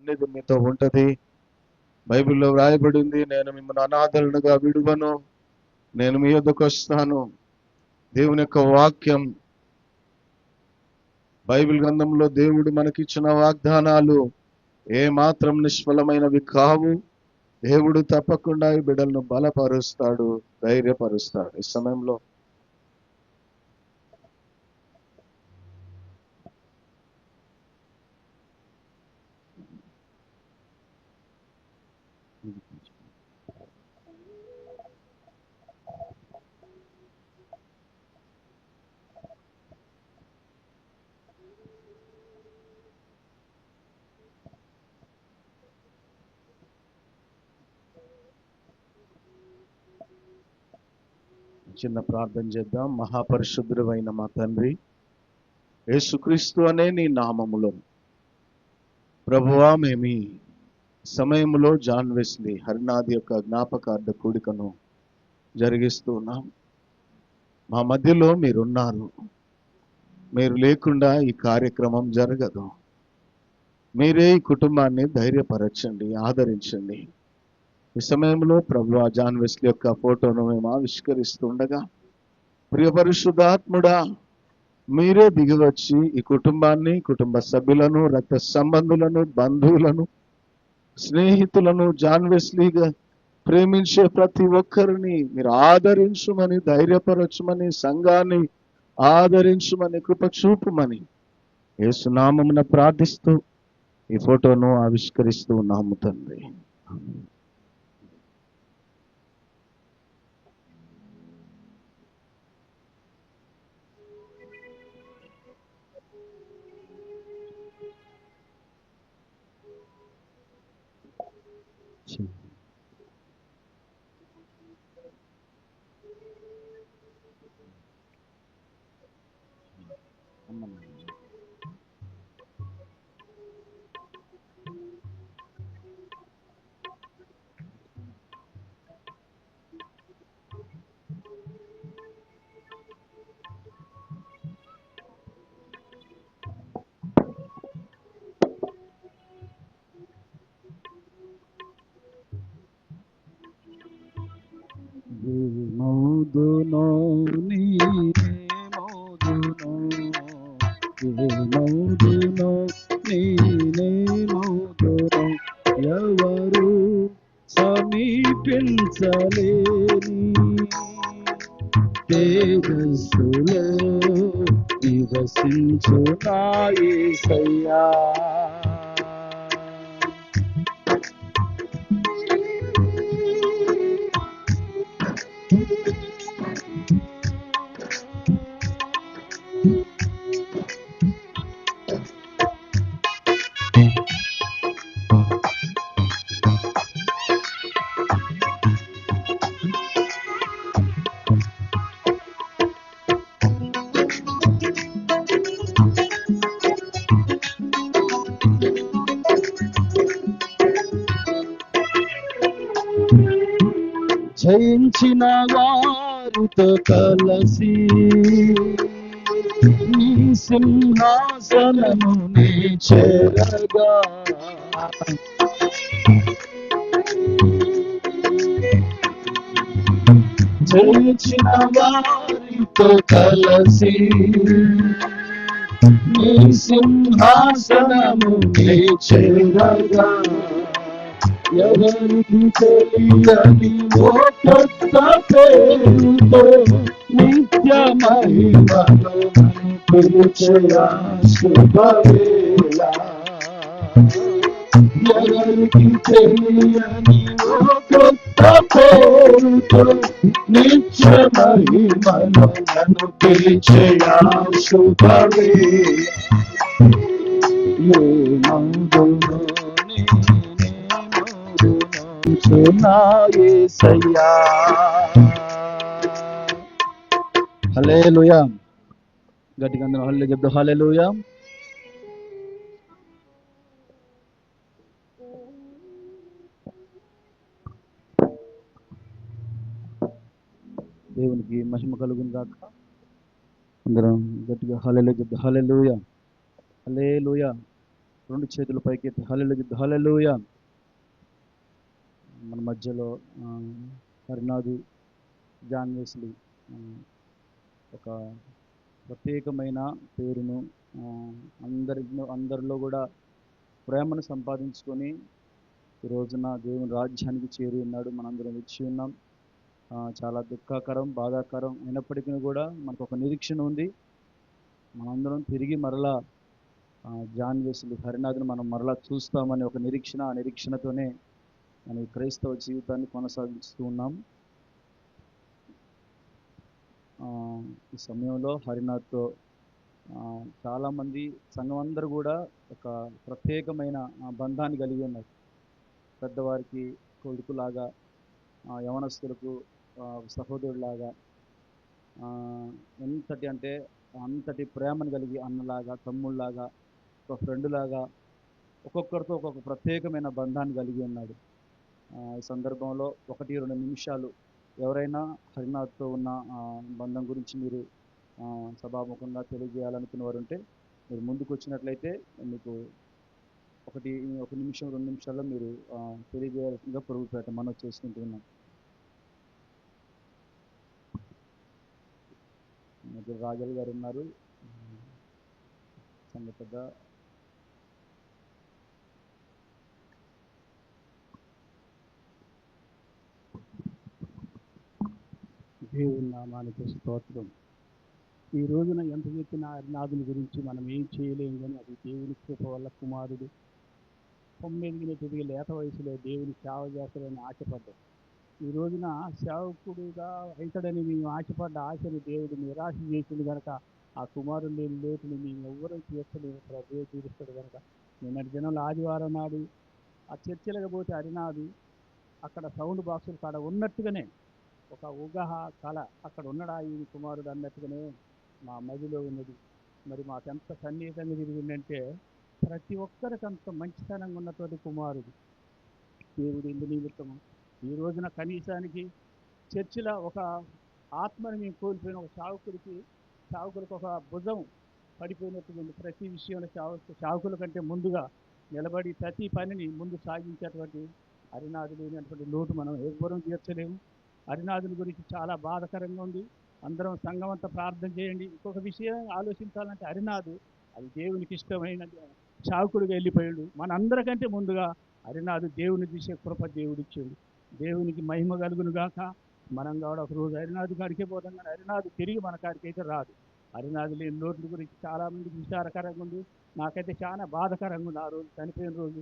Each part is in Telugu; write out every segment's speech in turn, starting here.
సన్నిధి మీతో ఉంటది. బైబిల్లో వ్రాయబడింది, నేను మిమ్మల్ని అనాథలుగా విడువను, నేను మీ యొద్దకు వస్తాను. దేవుని యొక్క వాక్యం, బైబిల్ గ్రంథంలో దేవుడు మనకిచ్చిన వాగ్దానాలు ఏ మాత్రం నిష్ఫలమైనవి కావు. దేవుడు తప్పకుండా ఈ బిడ్డలను బలపరుస్తాడు, ధైర్యపరుస్తాడు. ఈ సమయంలో చిన్న ప్రార్థన చేద్దాం. మహాపరిశుద్ధుడైన మా తండ్రి, యేసుక్రీస్తు అనే నీ నామములో ప్రభువా, మేము ఈ సమయంలో జాన్ వెస్లీ హరినాథ్ యొక్క జ్ఞాపకార్థ కూడికను జరిగిస్తూ ఉన్నాం. మా మధ్యలో మీరున్నారు. మీరు లేకుండా ఈ కార్యక్రమం జరగదు. మీరే ఈ కుటుంబాన్ని ధైర్యపరచండి, ఆదరించండి. ఈ సమయంలో ప్రభువా, జాన్ వెస్లీ యొక్క ఫోటోను మేము ఆవిష్కరిస్తుండగా, ప్రియ పరిశుద్ధాత్ముడా, మీరే దిగివచ్చి ఈ కుటుంబాన్ని, కుటుంబ సభ్యులను, రక్త సంబంధులను, బంధువులను, స్నేహితులను, జాన్ వెస్లీగా ప్రేమించే ప్రతి ఒక్కరిని మీరు ఆదరించుమని, ధైర్యపరచుమని, సంఘాన్ని ఆదరించుమని, కృప చూపుమని యేసు నామమున ప్రార్థిస్తూ ఈ ఫోటోను ఆవిష్కరిస్తూ ఉన్నాము తండ్రి. మౌదునో నీనే మౌదునో, మౌదునో నీనే మౌదునో, ఎవరు సమీపించలేని తేజస్సులో వివసించు నా యేసయ్యా. జయించిన వారితో కలసి నీ సింహాసనము నీ చేరగా, జయించిన వారితో కలసి నీ సింహాసనము నీ చేరగా, ఎవరికి తెలియని ఓ కొత్త పేరుతో నిత్య మహిమలో పిలిచెరా శుభవేళ. ఎవరికి తెలియని ఓ కొత్త పేరుతో నిత్య మహిమలో నన్ను పిలిచెరా శుభవేళ. ఏ మందులో నా యేసయ్యా. హల్లెలూయా. గట్టిగా అందరం హల్లెలూయా చెప్దాం. హల్లెలూయా. దేవునికి మహిమ కలుగును గాక. అందరం గట్టిగా హల్లెలూయా చెప్దాం. హల్లెలూయా, హల్లెలూయా. రెండు చేతుల పైకెత్తి హల్లెలూయా హల్లెలూయా. మన మధ్యలో హరినాథు జాన్ వెస్లీ ఒక ప్రత్యేకమైన పేరును అందరిలో కూడా ప్రేమను సంపాదించుకొని ఈ రోజున దేవుని రాజ్యానికి చేరి ఉన్నాడు. మనందరం వచ్చి ఉన్నాం. చాలా దుఃఖకరం, బాధాకరం అయినప్పటికీ కూడా మనకు ఒక నిరీక్షణ ఉంది. మనందరం తిరిగి మరలా జాన్ వెస్లీ హరినాథ్ని మనం మరలా చూస్తామని ఒక నిరీక్షణ, ఆ నిరీక్షణతోనే మన క్రైస్తవ జీవితాన్ని కొనసాగిస్తూ ఉన్నాం. ఈ సమయంలో హరినాథ్తో చాలామంది సంఘం అందరూ కూడా ఒక ప్రత్యేకమైన బంధాన్ని కలిగి ఉన్నారు. పెద్దవారికి కొడుకులాగా, యవనస్తులకు సహోదరులాగా, ఎంతటి అంటే అంతటి ప్రేమను కలిగి అన్నలాగా, తమ్ముళ్ళలాగా, ఒక ఫ్రెండ్ లాగా ఒక్కొక్కరితో ఒక్కొక్క ప్రత్యేకమైన బంధాన్ని కలిగి ఉన్నాడు. ఈ సందర్భంలో 1-2 నిమిషాలు ఎవరైనా హరినాథ్తో ఉన్న బంధం గురించి మీరు సభాముఖంగా తెలియజేయాలనుకున్న వారు ఉంటే మీరు ముందుకు వచ్చినట్లయితే మీకు 1 నిమిషం 2 నిమిషాల్లో మీరు తెలియజేయాల్సిందిగా ప్రభుపేట మనం చేసుకుంటూ ఉన్నాం. రాజల్ గారు ఉన్నారు, సంఘ పెద్ద. దేవుని నామానికి స్తోత్రం. ఈ రోజున ఎంత చెప్పిన హరినాథుని గురించి మనం ఏం చేయలేము, కానీ అది దేవుని కృప వల్ల కుమారుడు 9 లేత వయసులో దేవుని సేవ చేస్తాడని ఆశపడ్డాడు. ఈ రోజున సేవకుడుగా అవుతాడని మేము ఆశపడ్డ ఆశని దేవుడు నిరాశ చేసింది కనుక ఆ కుమారుడు లేని లోటుని మేము ఎవ్వరూ తీర్చలేము. ప్రభువే తీరుస్తాడు కనుక నిన్నటి దినంలో ఆదివారం నాడు ఆ చర్చలకు పోతే హరినాథు అక్కడ సౌండ్ బాక్సులు కాడ ఉన్నట్టుగానే ఒక ఊహ కళ అక్కడ ఉన్నడా ఈ కుమారుడు అన్నట్టుగానే మా మదిలో ఉన్నది. మరి మాకెంత సన్నిహితంగా తిరిగిందంటే ప్రతి ఒక్కరికి అంత మంచితనంగా ఉన్నటువంటి కుమారుడు దేవుడు ఇందు నిమిత్తము ఈ రోజున కనీసానికి చర్చిలో ఒక ఆత్మని మేము కోల్పోయిన ఒక సావుకులకు ఒక భుజం పడిపోయినటువంటి ప్రతి విషయంలో సావుకుల కంటే ముందుగా నిలబడి ప్రతి పనిని ముందు సాగించేటువంటి హరినాథు లేనటువంటి లోటు మనం ఎవ్వరూ తీర్చలేము. హరినాథుని గురించి చాలా బాధాకరంగా ఉంది. అందరం సంఘం అంతా ప్రార్థన చేయండి. ఇంకొక విషయం ఆలోచించాలంటే హరినాథు అది దేవునికి ఇష్టమైన సావుకుడిగా వెళ్ళిపోయాడు. మనందరికంటే ముందుగా హరినాథు దేవుని తీసే కృప దేవుడిచ్చాడు. దేవునికి మహిమ కలుగును గాక. మనం కూడా ఒకరోజు హరినాథు కాడికే పోతాం, కానీ హరినాథు తిరిగి మన కాడికి అయితే రాదు. హరినాథు లేని లోట్ల గురించి చాలామందికి విచారకరంగా ఉంది. నాకైతే చాలా బాధాకరంగా ఉంది. ఆ రోజు చనిపోయిన రోజు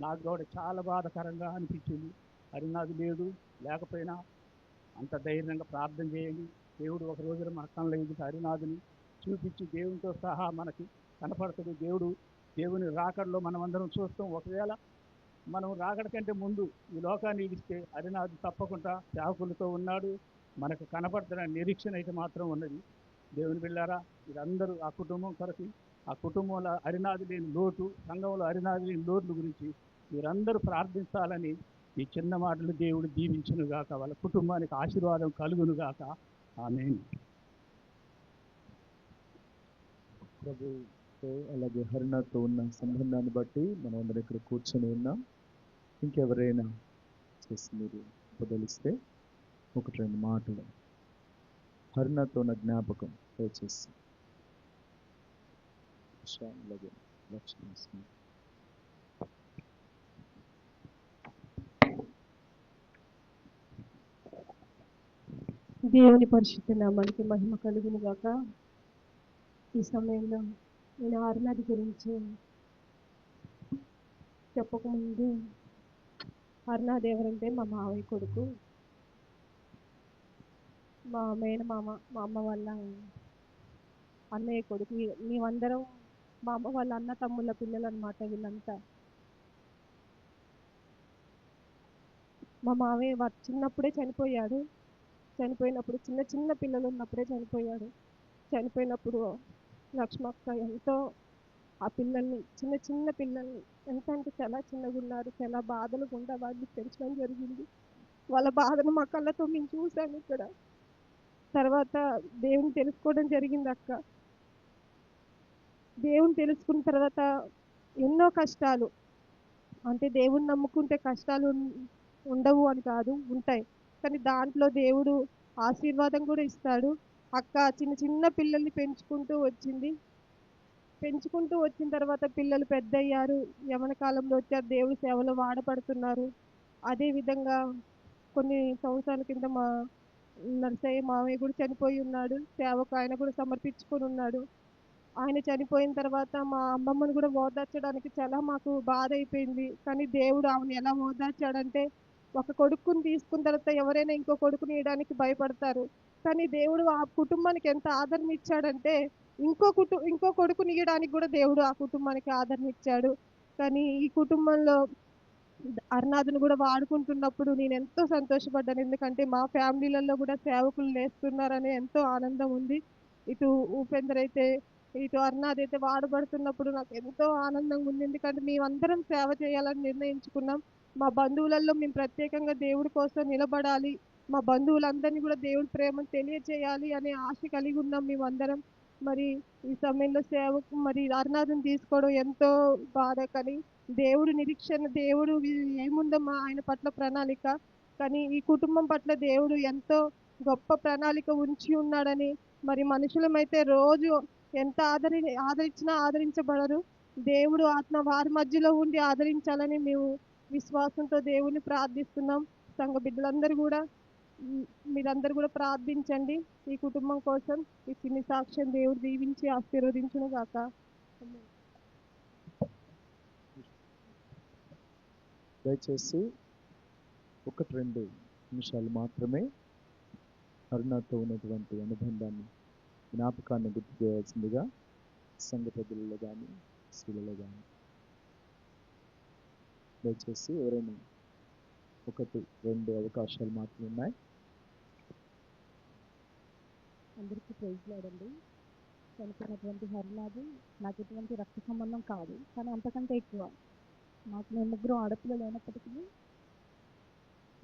నాకు కూడా చాలా బాధాకరంగా అనిపించింది. హరినాథు లేకపోయినా అంత ధైర్యంగా ప్రార్థన చేయండి. దేవుడు ఒక రోజున మన కళ్ళ ఎదుట హరినాథుని చూపించి దేవునితో సహా మనకి కనపడుతుంది. దేవుని రాకడలో మనం అందరం చూస్తాం. ఒకవేళ మనం రాకడ కంటే ముందు ఈ లోకాన్ని ఇడిస్తే హరినాథు తప్పకుండా సేవకులతో ఉన్నాడు, మనకు కనపడుతున్న నిరీక్షణ అయితే మాత్రం ఉన్నది. దేవుని బిళ్ళారా, మీరందరూ ఆ కుటుంబం కొరకు, ఆ కుటుంబంలో హరినాథు లేని లోటు, సంఘంలో హరినాథు లేని లోట్ల గురించి మీరందరూ ప్రార్థించాలని ఈ చిన్న మాటలు దేవుడు దీవించునుగాక, వాళ్ళ కుటుంబానికి ఆశీర్వాదం కలుగునుగాక. ఆమేన్. ప్రభుతో అలాగే హరినాథ్తో ఉన్న సంబంధాన్ని బట్టి మనం అందరం ఇక్కడ కూర్చొని ఉన్నాం. ఇంకెవరైనా చేసి మీరు బదులిస్తే 1-2 మాటలు హరినాథ్తో ఉన్న జ్ఞాపకం దయచేసి. అలాగే లక్ష్మీ దేవుని పరిశుద్ధ నామానికి మహిమ కలుగును గాక. ఈ సమయంలో నేను హరినాథ్ గురించి చెప్పకముందు, హరినాథ్ ఎవరంటే మా మావయ్య కొడుకు, మా మేనమామ, మా అమ్మ వాళ్ళ అన్నయ్య కొడుకు. మేమందరం మా అమ్మ వాళ్ళ అన్న తమ్ముళ్ళ పిల్లలు అనమాట వీళ్ళంతా. మా మావయ్య చిన్నప్పుడే చనిపోయాడు. చనిపోయినప్పుడు చిన్న చిన్న పిల్లలు ఉన్నప్పుడే చనిపోయాడు. చనిపోయినప్పుడు లక్ష్మక్క ఎంతో ఆ పిల్లల్ని, చిన్న చిన్న పిల్లల్ని ఎంత అంటే చాలా చిన్నగా ఉన్నారు, చాలా బాధలు గుండా వాళ్ళని పెంచడం జరిగింది. వాళ్ళ బాధను మా కళ్ళతో మేము చూసాము ఇక్కడ. తర్వాత దేవుని తెలుసుకోవడం జరిగింది అక్క. దేవుని తెలుసుకున్న తర్వాత ఎన్నో కష్టాలు, అంటే దేవుణ్ణి నమ్ముకుంటే కష్టాలు ఉండవు అని కాదు, ఉంటాయి. కానీ దాంట్లో దేవుడు ఆశీర్వాదం కూడా ఇస్తాడు. అక్క చిన్న చిన్న పిల్లల్ని పెంచుకుంటూ వచ్చింది. పెంచుకుంటూ వచ్చిన తర్వాత పిల్లలు పెద్దయ్యారు, యవ్వన కాలంలో వచ్చారు, దేవుడి సేవలో వాడపడుతున్నారు. అదే విధంగా కొన్ని సంవత్సరాల కింద మా నర్సయ్య మామయ్య కూడా చనిపోయి ఉన్నాడు. సేవకు ఆయన కూడా సమర్పించుకొని ఉన్నాడు. ఆయన చనిపోయిన తర్వాత మా అమ్మమ్మను కూడా ఓదార్చడానికి చాలా మాకు బాధ అయిపోయింది. కానీ దేవుడు ఆమెను ఎలా ఓదార్చాడంటే, ఒక కొడుకుని తీసుకున్న తర్వాత ఎవరైనా ఇంకో కొడుకుని ఇవ్వడానికి భయపడతారు. కానీ దేవుడు ఆ కుటుంబానికి ఎంత ఆదరణ ఇచ్చాడంటే, ఇంకో కొడుకుని ఇవ్వడానికి కూడా దేవుడు ఆ కుటుంబానికి ఆదరణ ఇచ్చాడు. కానీ ఈ కుటుంబంలో అరునాథుని కూడా వాడుకుంటున్నప్పుడు నేను ఎంతో సంతోషపడ్డాను. ఎందుకంటే మా ఫ్యామిలీలలో కూడా సేవకులు లేస్తున్నారని ఎంతో ఆనందం ఉంది. ఇటు ఉపేందర్ అయితే, ఇటు అరునాథ్ అయితే వాడబడుతున్నప్పుడు నాకు ఎంతో ఆనందంగా ఉంది. ఎందుకంటే మేమందరం సేవ చేయాలని నిర్ణయించుకున్నాం. మా బంధువులలో మేము ప్రత్యేకంగా దేవుడి కోసం నిలబడాలి, మా బంధువులందరినీ కూడా దేవుడి ప్రేమను తెలియజేయాలి అనే ఆశ కలిగి ఉన్నాం మేమందరం. మరి ఈ సమయంలో సేవకు మరి అరునాథుని తీసుకోవడం ఎంతో బాధ. కానీ దేవుడు నిరీక్షణ, దేవుడు ఏముందమ్మా ఆయన పట్ల ప్రణాళిక. కానీ ఈ కుటుంబం పట్ల దేవుడు ఎంతో గొప్ప ప్రణాళిక ఉంచి ఉన్నాడని, మరి మనుషులమైతే రోజు ఎంత ఆదరించినా ఆదరించబడరు. దేవుడు ఆత్మ వారి మధ్యలో ఉండి ఆదరించాలని మేము విశ్వాసంతో దేవుణ్ణి ప్రార్థిస్తున్నాం. సంఘ బిడ్డలందరూ కూడా మీరందరూ కూడా ప్రార్థించండి ఈ కుటుంబం కోసం. ఈ చిన్ని సాక్ష్యం దేవుడు దీవించి ఆశీర్వదించును గాక. దయచేసి 1-2 నిమిషాలు మాత్రమే అరుణాతో ఉన్నటువంటి అనుబంధాన్ని, జ్ఞాపకాన్ని గుర్తు చేయాల్సిందిగా సంఘ పెద్దలలో కానీ స్త్రీలలో కానీ దయచేసి ఎవరైనా 1-2 అవకాశాలు మాత్రమే ఉన్నాయి. అందరికీ ప్రైజ్ లాడండి. చనిపోయినటువంటి హరినాథ్ నాకు ఎటువంటి రక్త సంబంధం కాదు, కానీ అంతకంటే ఎక్కువ మాకు మేము ముగ్గురు ఆడపిల్లలు అయినప్పటికీ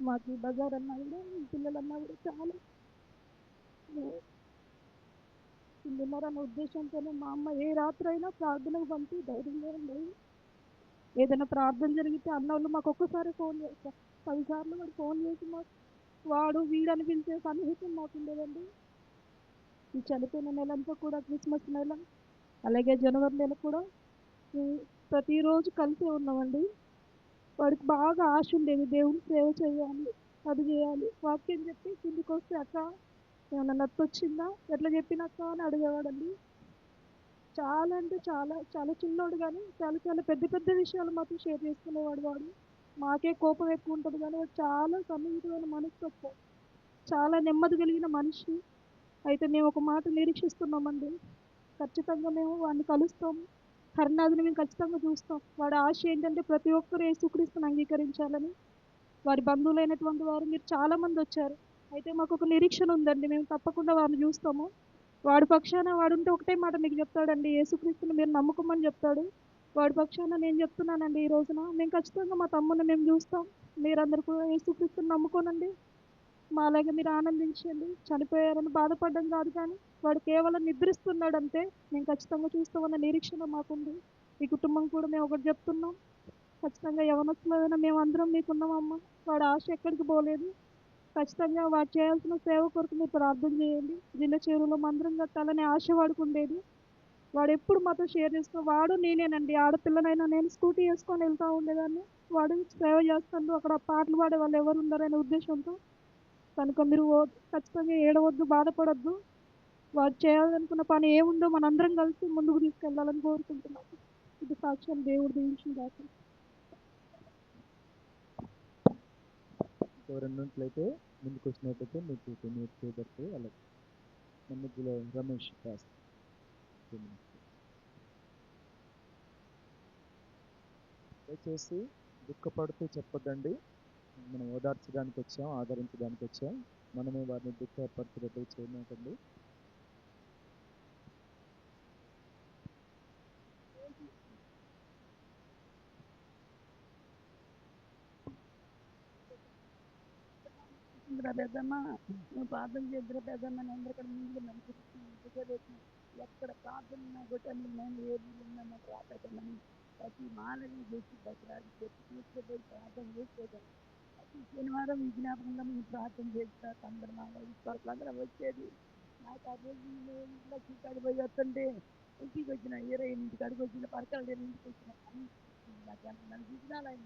మాకు బజార్ అన్నా కూడా పిల్లలన్నా కూడా చాలా పిల్లలన్న ఉద్దేశంతోనే మా అమ్మ ఏ రాత్రి అయినా ప్రార్థనకు పంపి ధైర్యంగా ఉండేది. ఏదైనా ప్రార్థన జరిగితే అన్నోళ్ళు మాకు ఒక్కసారి ఫోన్ చేస్తారు, 10 సార్లు వాడు ఫోన్ చేసి వాడు వీడని పిలిచే సన్నిహితం మాకు ఉండేదండి. ఈ చనిపోయిన నెలంతా కూడా క్రిస్మస్ నెల, అలాగే జనవరి నెల కూడా ప్రతిరోజు కలిసే ఉన్నామండి. వాడికి బాగా ఆశ ఉండేది, దేవుని సేవ చేయాలి, అది చేయాలి. వాక్యం చెప్పి కిందికి వస్తే అక్క ఏమన్నా నత్తి వచ్చిందా, ఎట్లా చెప్పినక్క అని అడిగేవాడండి. చాలా అంటే చాలా చాలా చిన్నోడు, కానీ చాలా చాలా పెద్ద పెద్ద విషయాలు మాత్రం షేర్ చేసుకునేవాడు. వాడు మాకే కోపం ఎక్కువ ఉంటుంది, కానీ వాడు చాలా సన్నిహితమైన మనస్తత్వం, చాలా నెమ్మది కలిగిన మనిషి. అయితే మేము ఒక మాట నిరీక్షిస్తున్నామండి, ఖచ్చితంగా మేము వాడిని కలుస్తాము, హరినాథుని మేము ఖచ్చితంగా చూస్తాం. వాడి ఆశ ఏంటంటే ప్రతి ఒక్కరు యేసుక్రీస్తుని అంగీకరించాలని. వాడి బంధువులైనటువంటి వారు మీరు చాలామంది వచ్చారు. అయితే మాకు ఒక నిరీక్షణ ఉందండి, మేము తప్పకుండా వాడిని చూస్తాము. వాడి పక్షాన వాడుంటే ఒకటే మాట మీకు చెప్తాడండి, యేసుక్రీస్తుని మీరు నమ్ముకోమని చెప్తాడు. వాడి పక్షాన నేను చెప్తున్నానండి, ఈ రోజున మేము ఖచ్చితంగా మా తమ్ముని మేము చూస్తాం. మీరందరూ కూడా యేసుక్రీస్తుని నమ్ముకోనండి, మాలాగా మీరు ఆనందించండి. చనిపోయారని బాధపడడం కాదు, కానీ వాడు కేవలం నిద్రిస్తున్నాడంతే. మేము ఖచ్చితంగా చూస్తామన్న నిరీక్షణ మాకుంది. ఈ కుటుంబం కూడా మేము ఒకటి చెప్తున్నాం, ఖచ్చితంగా యవనస్తులైనా మేము అందరం మీకున్నామమ్మ. వాడు ఆశ ఎక్కడికి పోలేదు. ఖచ్చితంగా వాడు చేయాల్సిన సేవ కొరకు మీరు ప్రార్థన చేయండి. జిల్లా చెరువులో మందిరం కట్టాలనే ఆశ వాడికి ఉండేది. వాడు ఎప్పుడు మాతో షేర్ చేసుకో, వాడు నేనేనండి, ఆడపిల్లనైనా నేను స్కూటీ వేసుకొని వెళ్తూ ఉండేదాన్ని, వాడు సేవ చేస్తాడు, అక్కడ పాటలు పాడే వాళ్ళు ఎవరు ఉన్నారనే ఉద్దేశంతో. కనుక మీరు ఖచ్చితంగా ఏడవద్దు, బాధపడద్దు. వాడు చేయాలనుకున్న పని ఏముందో మనందరం కలిసి ముందుకు తీసుకెళ్లాలని కోరుకుంటున్నాను. ఇది సాక్ష్యం దేవుడు దీవించిన దాకా. ఎవరైనా ఉన్నట్లయితే ముందుకు వచ్చినట్లయితే మీకు కొన్ని చేయబడతాయి. అలాగే మధ్యలో రమేష్ దాస్. దయచేసి దుఃఖపడుతూ చెప్పొద్దండి, మనం ఓదార్చడానికి వచ్చాం, ఆదరించడానికి వచ్చాం, మనమే వారిని దుఃఖపరచుటట్టు చేయమాకండి. పెద్దమ్మ నువ్వు ప్రార్థన చేద్దరు పెద్దమ్మ, నేను అందరు ఇక్కడ ముందు ఎక్కడ ప్రార్థన కొట్టాను నేను ఏది ఉందన్న ప్రార్థన ప్రతి మానవుని చేసి బతిరాడి చెప్పి తీసుకుపోయి ప్రార్థన చేసేదాన్ని. ప్రతి శనివారం ఈ జ్ఞాపకంగా మేము ప్రార్థన చేస్తా అందరు మానవులు అందరం వచ్చేది. నాకు ఆ రోజు నేను ఇంట్లో చీకాడి పోయి వస్తుంటే ఇంటికి వచ్చిన 20 కాడికి వచ్చిన పరకాల ఇంటికి వచ్చిన నన్ను చూసినాను ఆయన.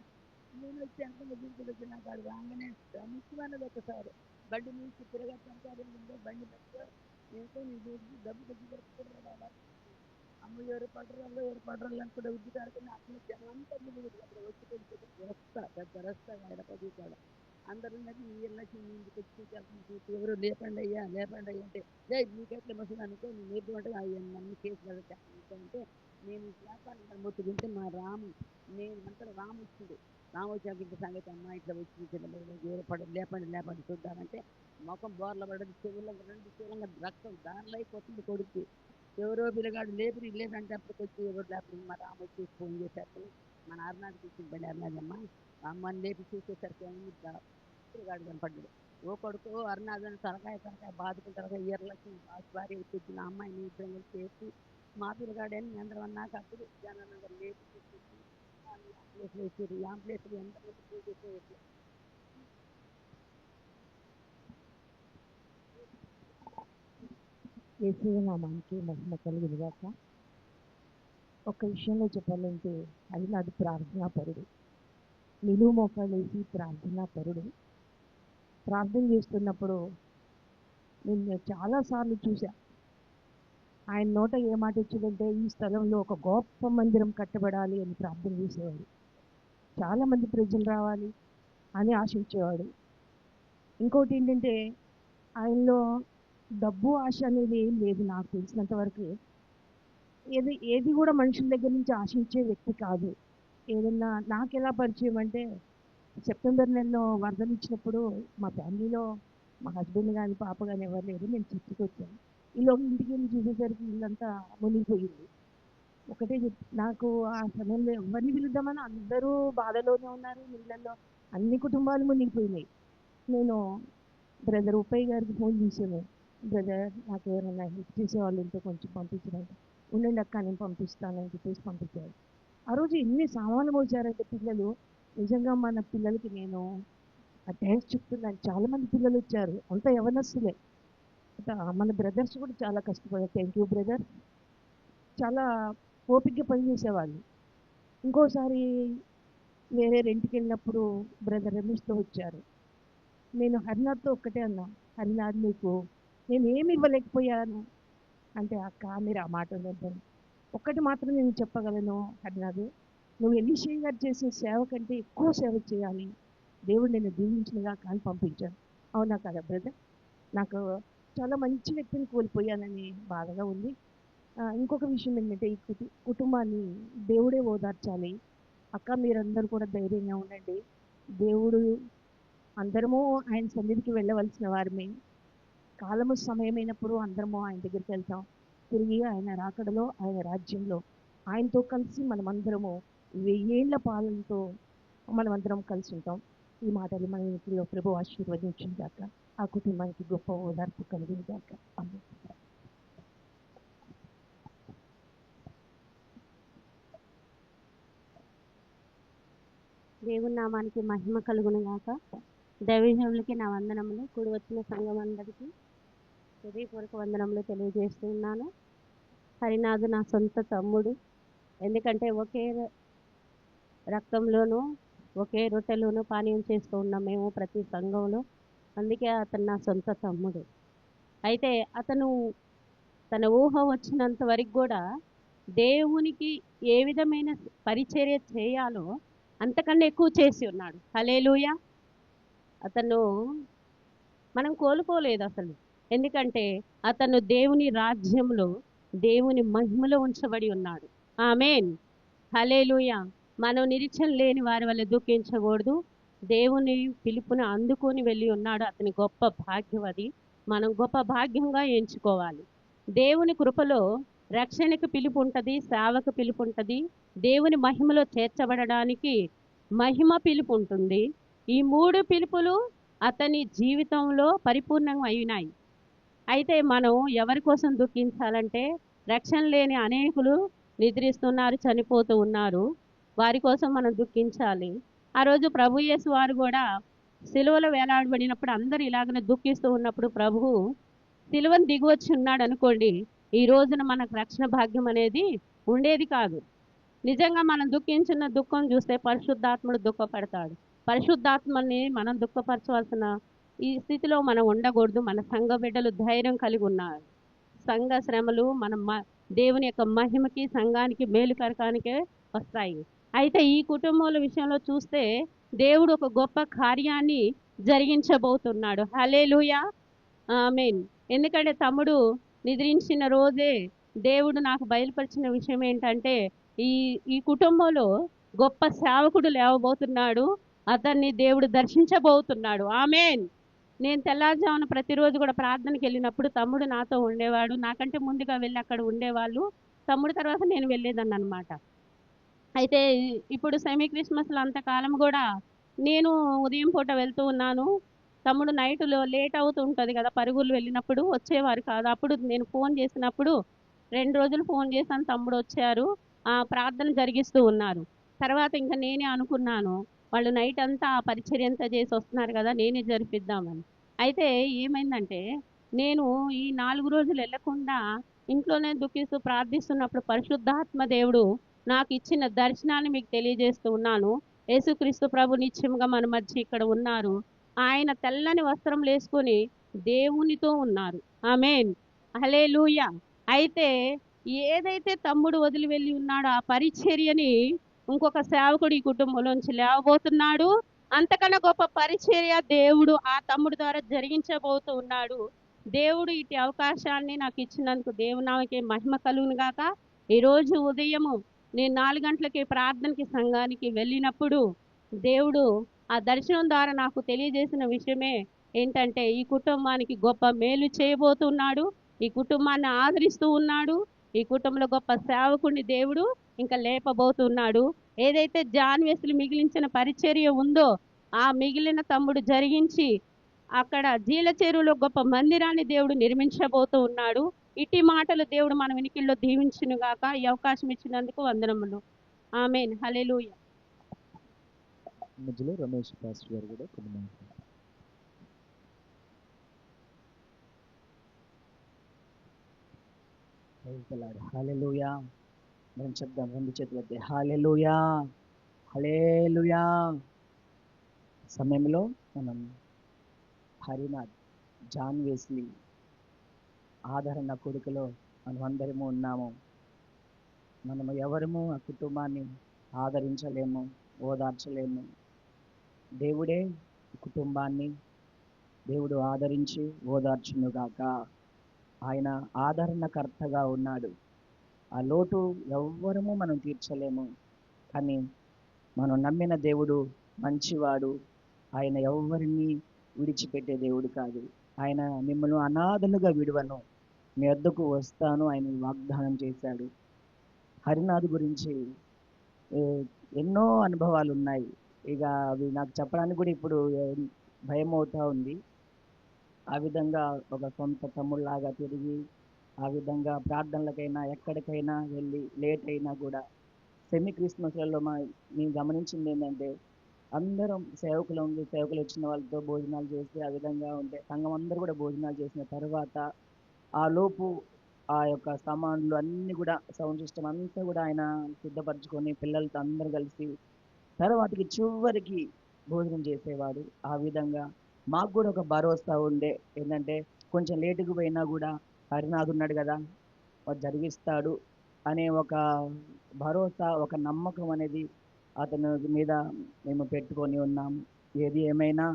నేను వచ్చి వెనకంగా తీసుకుని వచ్చి నాకు ఆడు రాగానే ముఖ్యమైనది ఒకసారి బండి నుంచి తిరగట్టారు బండి మీద నేను చూసి డబ్బు దగ్గర అమ్మ ఎవరు పడరాళ్ళు అనుకుంటే ఉద్ది కాడుకుని అక్కడ జనం అంతా అక్కడ వచ్చి రస్తా పెద్ద రస్తా హైదరాబాద్ కాడ అందరూ నీళ్ళు ఇంటికి వచ్చి ఎవరు లేపండి అయ్యా అంటే మీకు ఎట్లా మసలు అనుకో నేను లేపమంటే నన్ను కేసు అంటే నేను వ్యాపారం మొత్తుకుంటే మా నేను అంతా రాము వచ్చింది. రాము వచ్చాక ఇంత సంగతి అమ్మ ఇట్లా వచ్చి లేపండి చూద్దామంటే ముఖం బోర్ల పడదు చెవుల్లో 2 చెవులంగా రక్తం దానిలో అయిపోతుంది కొడుకు. ఎవరో పిల్లగాడు లేపంటే అప్పటికి వచ్చి ఎవరు లేపరు మా రాము వచ్చి ఫోన్ చేశారు. మన అరుణాథ్కి ఇచ్చింది అరుణాథమ్మ అమ్మని లేపి చూసేసరికి పిల్లగాడు కనపడ్డాడు. ఓ కొడుకు అరుణాథన్ తలకాయ బాదుకుంటారు ఎర్రలక్ష్మి భార్య వచ్చిన అమ్మాయిని ఇద్దరం కలిసి చేసి మా పిల్లగాడని అందరం అన్నాక అప్పుడు జనాలందరూ లేపి తీసుకొచ్చి యాంప్లేస్లో వేసారు. యాంప్లేస్లు ఎంతమంది పూజ చేసేది. యేసయ్య నామానికి మహిమ కలుగునుగాక. ఒక విషయంలో చెప్పాలంటే అది నాది ప్రార్థనాపరుడు. నిలువు మోకాలు వేసి ప్రార్థనాపరుడు. ప్రార్థన చేస్తున్నప్పుడు నేను చాలాసార్లు చూసా. ఆయన నోట ఏ మాట వచ్చిందంటే ఈ స్థలంలో ఒక గొప్ప మందిరం కట్టబడాలి అని ప్రార్థన చేసేవాడు. చాలామంది ప్రజలు రావాలి అని ఆశించేవాడు. ఇంకోటి ఏంటంటే ఆయనలో డబ్బు ఆశ అనేది ఏం లేదు. నాకు తెలిసినంత వరకు ఏది కూడా మనుషుల దగ్గర నుంచి ఆశించే వ్యక్తి కాదు. ఏదన్నా నాకు ఎలా పరిచయం అంటే సెప్టెంబర్ నెలలో వరదలు ఇచ్చినప్పుడు మా ఫ్యామిలీలో మా హస్బెండ్ కానీ పాప కానీ ఎవరు లేరు. నేను చర్చికి వచ్చాను. ఈలోగా ఇంటికి వెళ్ళి చూసేసరికి ఇల్లంతా మునిగిపోయింది. ఒకటే నాకు ఆ సమయంలో ఎవరిని పిలుద్దామని అందరూ బాధలోనే ఉన్నారు. నీళ్ళల్లో అన్ని కుటుంబాలు మునిగిపోయినాయి. నేను బ్రదర్ ఉప్పయ్య గారికి ఫోన్ చేశాను. బ్రదర్ నాకు ఎవరైనా హెల్ప్ చేసేవాళ్ళు ఉంటే కొంచెం పంపించడానికి. ఉండండి అక్క నేను పంపిస్తానని చెప్పేసి పంపించారు. ఆ రోజు ఎన్ని సామాన్లు మోసారంటే పిల్లలు నిజంగా మన పిల్లలకి నేను ఆ థ్యాంక్స్ చెప్తున్నాను. చాలామంది పిల్లలు వచ్చారు, అంతా యవనస్తులే. మన బ్రదర్స్ కూడా చాలా కష్టపడారు. Thank you brother. చాలా ఓపికగా పనిచేసేవాళ్ళు. ఇంకోసారి వేరే రెంట్కి వెళ్ళినప్పుడు బ్రదర్ రమేష్తో వచ్చారు. నేను హరినాథ్తో ఒక్కటే అన్నా, హరినాథ్ నీకు నేను ఏమి ఇవ్వలేకపోయాను అంటే అక్క మీరు ఆ మాట వద్దని. ఒక్కటి మాత్రం నేను చెప్పగలను హరినాథ్, నువ్వు ఎలీషా గారు చేసే సేవ కంటే ఎక్కువ సేవ చేయాలి, దేవుడు నేను దీవించినగా కానీ పంపించాను. అవునా కదా బ్రదర్? నాకు చాలా మంచి వ్యక్తిని కోల్పోయానని బాధగా ఉంది. ఇంకొక విషయం ఏంటంటే ఈ కుటుంబాన్ని దేవుడే ఓదార్చాలి. అక్క మీరందరూ కూడా ధైర్యంగా ఉండండి. దేవుడు అందరము ఆయన సన్నిధికి వెళ్ళవలసిన వారమే. కాలము సమయమైనప్పుడు అందరము ఆయన దగ్గరికి వెళ్తాం. తిరిగి ఆయన రాకడలో ఆయన రాజ్యంలో ఆయనతో కలిసి మనమందరము 1000 ఏళ్ల పాలనతో మనమందరం కలిసి ఉంటాం. ఈ మాటలు మన ఇంట్లో ప్రభు ఆశీర్వదించిన దాకా ఆ కుటుంబానికి గొప్ప ఓదార్పు కలిగిన దాకా. దేవుని నామానికి మహిమ కలుగును గాక. దైవజనులకి నా వందనములు, కూడి వచ్చిన సంఘం అందరికీ హృదయపూర్వక వందనములు తెలియజేస్తున్నాను. హరినాథ్ నా సొంత తమ్ముడు. ఎందుకంటే ఒకే రక్తంలోనూ ఒకే రొట్టెలోనూ పానీయం చేస్తూ ఉన్నాం మేము ప్రతి సంఘంలో. అందుకే అతను నా సొంత తమ్ముడు. అయితే అతను తన ఊహ వచ్చినంత వరకు కూడా దేవునికి ఏ విధమైన పరిచర్య చేయాలో అంతకన్నా ఎక్కువ చేసి ఉన్నాడు. హల్లెలూయా. అతను మనం కోల్పోలేదు అసలు. ఎందుకంటే అతను దేవుని రాజ్యంలో దేవుని మహిమలో ఉంచబడి ఉన్నాడు. ఆమేన్. హల్లెలూయా. మనం నిరీక్షణ లేని వారి వల్ల దుఃఖించకూడదు. దేవుని పిలుపుని అందుకొని వెళ్ళి ఉన్నాడు. అతని గొప్ప భాగ్యం అది. మనం గొప్ప భాగ్యంగా ఎంచుకోవాలి. దేవుని కృపలో రక్షణకు పిలుపు ఉంటుంది, సేవకు పిలుపు ఉంటుంది, దేవుని మహిమలో చేర్చబడడానికి మహిమ పిలుపు ఉంటుంది. ఈ 3 పిలుపులు అతని జీవితంలో పరిపూర్ణంగా అయినాయి. అయితే మనం ఎవరి కోసం దుఃఖించాలంటే రక్షణ లేని అనేకులు నిద్రిస్తున్నారు, చనిపోతూ ఉన్నారు. వారి కోసం మనం దుఃఖించాలి. ఆ రోజు ప్రభు యేసు వారు కూడా సిలువలో వేలాడబడినప్పుడు అందరూ ఇలాగనే దుఃఖిస్తూ ఉన్నప్పుడు ప్రభువు సిలువను దిగివచ్చి ఉన్నాడు అనుకోండి, ఈ రోజున మనకు రక్షణ భాగ్యం అనేది ఉండేది కాదు. నిజంగా మనం దుఃఖించిన దుఃఖం చూస్తే పరిశుద్ధాత్ముడు దుఃఖపడతాడు. పరిశుద్ధాత్మని మనం దుఃఖపరచవలసిన ఈ స్థితిలో మనం ఉండకూడదు. మన సంఘ బిడ్డలు ధైర్యం కలిగి ఉన్నారు. సంఘ శ్రమలు దేవుని యొక్క మహిమకి, సంఘానికి మేలుకరకానికే వస్తాయి. అయితే ఈ కుటుంబాల విషయంలో చూస్తే దేవుడు ఒక గొప్ప కార్యాన్ని జరిగించబోతున్నాడు. హల్లెలూయా, ఆమేన్. ఎందుకంటే తమ్ముడు నిద్రించిన రోజే దేవుడు నాకు బయలుపరిచిన విషయం ఏంటంటే ఈ ఈ కుటుంబంలో గొప్ప సేవకుడు లేవబోతున్నాడు. అతన్ని దేవుడు దర్శించబోతున్నాడు. ఆమేన్. నేను తెల్లారుజామున ప్రతిరోజు కూడా ప్రార్థనకి వెళ్ళినప్పుడు తమ్ముడు నాతో ఉండేవాడు. నాకంటే ముందుగా వెళ్ళి అక్కడ ఉండేవాళ్ళు. తమ్ముడు తర్వాత నేను వెళ్ళేదాన్ని అనమాట. అయితే ఇప్పుడు సెమీ క్రిస్మస్లో అంతకాలం కూడా నేను ఉదయం పూట వెళ్తూ ఉన్నాను. తమ్ముడు నైట్లో లేట్ అవుతూ ఉంటుంది కదా, పరుగులు వెళ్ళినప్పుడు వచ్చేవారు కాదు. అప్పుడు నేను ఫోన్ చేసినప్పుడు 2 రోజులు ఫోన్ చేశాను, తమ్ముడు వచ్చారు, ప్రార్థన జరిగిస్తూ ఉన్నారు. తర్వాత ఇంకా నేనే అనుకున్నాను, వాళ్ళు నైట్ అంతా ఆ పరిచర్య అంతా చేసి వస్తున్నారు కదా, నేనే జరిపిద్దామని. అయితే ఏమైందంటే నేను ఈ 4 రోజులు వెళ్ళకుండా ఇంట్లోనే దుఃఖిస్తూ ప్రార్థిస్తున్నప్పుడు పరిశుద్ధాత్మ దేవుడు నాకు ఇచ్చిన దర్శనాన్ని మీకు తెలియజేస్తూ ఉన్నాను. యేసుక్రీస్తు ప్రభు నిత్యంగా మన మధ్య ఇక్కడ ఉన్నారు. ఆయన తెల్లని వస్త్రం వేసుకొని దేవునితో ఉన్నారు. ఆమేన్, హల్లెలూయా. అయితే ఏదైతే తమ్ముడు వదిలి వెళ్ళి ఉన్నాడో ఆ పరిచర్యని ఇంకొక సేవకుడు ఈ కుటుంబంలోంచి లేవబోతున్నాడు. అంతకన్నా గొప్ప పరిచర్య దేవుడు ఆ తమ్ముడు ద్వారా జరిగించబోతూ ఉన్నాడు. దేవుడు ఇటు అవకాశాన్ని నాకు ఇచ్చినందుకు దేవునామకే మహిమ కలుగును గాక. ఈరోజు ఉదయము నేను 4 గంటలకి ప్రార్థనకి సంఘానికి వెళ్ళినప్పుడు దేవుడు ఆ దర్శనం ద్వారా నాకు తెలియజేసిన విషయమే ఏంటంటే ఈ కుటుంబానికి గొప్ప మేలు చేయబోతున్నాడు. ఈ కుటుంబాన్ని ఆదరిస్తూ ఉన్నాడు. ఈ కుటుంబంలో గొప్ప సేవకుడిని దేవుడు ఇంకా లేపబోతున్నాడు. ఏదైతే జాన్ వెస్లీ మిగిలించిన పరిచర్య ఉందో ఆ మిగిలిన తమ్ముడు జరిగించి అక్కడ జీల చెరువులో గొప్ప మందిరాన్ని దేవుడు నిర్మించబోతూ ఉన్నాడు. ఇట్టి మాటలు దేవుడు మన వినికిల్లో దీవించును గాక. ఈ అవకాశం ఇచ్చినందుకు వందనములు. ఆమేన్, హల్లెలూయా. మధ్యలో రమేష్ పాస్టర్ గారు కూడా కొన్ని మాట్లాడారు. హల్లెలూయా. మనం చెప్దాం, 2 చేతులు ఎత్తి హల్లెలూయా, హల్లెలూయా. సమయంలో మనం హరినాథ్, జాన్ వెస్లీ ఆదరణ కొడుకులో మనం అందరము ఉన్నాము. మనము ఎవరము ఆ కుటుంబాన్ని ఆదరించలేము, ఓదార్చలేము. దేవుడే కుటుంబాన్ని దేవుడు ఆదరించి ఓదార్చునుగాక. ఆయన ఆదరణకర్తగా ఉన్నాడు. ఆ లోటు ఎవ్వరము మనం తీర్చలేము. కానీ మనం నమ్మిన దేవుడు మంచివాడు. ఆయన ఎవరిని విడిచిపెట్టే దేవుడు కాదు. ఆయన మిమ్మల్ని అనాథలుగా విడువను, మీ వద్దకు వస్తాను ఆయన వాగ్దానం చేశాడు. హరినాథ్ గురించి ఎన్నో అనుభవాలు ఉన్నాయి. ఇక అవి నాకు చెప్పడానికి కూడా ఇప్పుడు భయం అవుతా ఉంది. ఆ విధంగా ఒక సొంత తమ్ముళ్ళలాగా తిరిగి, ఆ విధంగా ప్రార్థనలకైనా ఎక్కడికైనా వెళ్ళి లేట్ అయినా కూడా సెమీ క్రిస్మస్లలో నేను గమనించింది ఏంటంటే అందరం సేవకులు వచ్చిన వాళ్ళతో భోజనాలు చేసి ఆ విధంగా ఉంటే సంఘం అందరూ కూడా భోజనాలు చేసిన తర్వాత ఆ లోపు ఆ యొక్క సామాన్లు అన్నీ కూడా సౌండ్ సిస్టమ్ అంతా కూడా ఆయన సిద్ధపరచుకొని పిల్లలతో అందరూ కలిసి తర్వాతకి చివరికి భోజనం చేసేవాడు. ఆ విధంగా మాకు కూడా ఒక భరోసా ఉండే ఏంటంటే కొంచెం లేటుకు పోయినా కూడా హరినాథ్ ఉన్నాడు కదా, వాడు జరిగిస్తాడు అనే ఒక భరోసా, ఒక నమ్మకం అనేది అతని మీద మేము పెట్టుకొని ఉన్నాము. ఏది ఏమైనా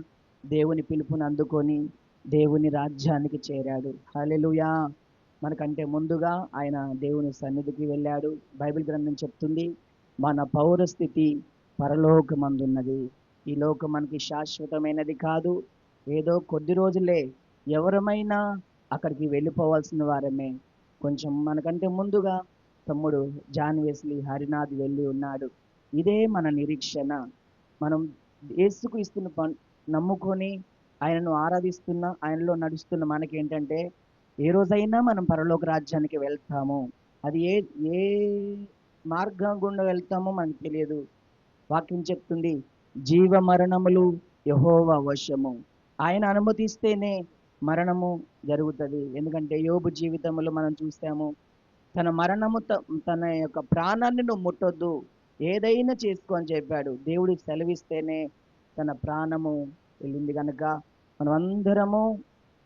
దేవుని పిలుపుని అందుకొని దేవుని రాజ్యానికి చేరాడు. హల్లెలూయా. మనకంటే ముందుగా ఆయన దేవుని సన్నిధికి వెళ్ళాడు. బైబిల్ గ్రంథం చెప్తుంది మన పౌరస్థితి పరలోకమందున్నది. ఈ లోకం మనకి శాశ్వతమైనది కాదు, ఏదో కొద్ది రోజులే. ఎవరమైనా అక్కడికి వెళ్ళిపోవాల్సిన వారమే. కొంచెం మనకంటే ముందుగా తమ్ముడు జాన్ వెస్లీ హరినాథ్ వెళ్ళి ఉన్నాడు. ఇదే మన నిరీక్షణ. మనం యేసుక్రీస్తును నమ్ముకొని ఆయనను ఆరాధిస్తున్న, ఆయనలో నడుస్తున్న మనకేంటంటే ఏ రోజైనా మనం పరలోక రాజ్యానికి వెళ్తాము. అది ఏ మార్గం గుండా వెళ్తామో మనకు తెలియదు. వాక్యం చెప్తుంది, జీవ మరణములు యెహోవా వశము. ఆయన అనుమతిస్తేనే మరణము జరుగుతుంది. ఎందుకంటే యోబు జీవితంలో మనం చూస్తాము, తన మరణము తన యొక్క ప్రాణాన్ని నువ్వు ముట్టొద్దు, ఏదైనా చేసుకో అని చెప్పాడు. దేవుడికి సెలవిస్తేనే తన ప్రాణము వెళ్ళింది. కనుక మనం అందరము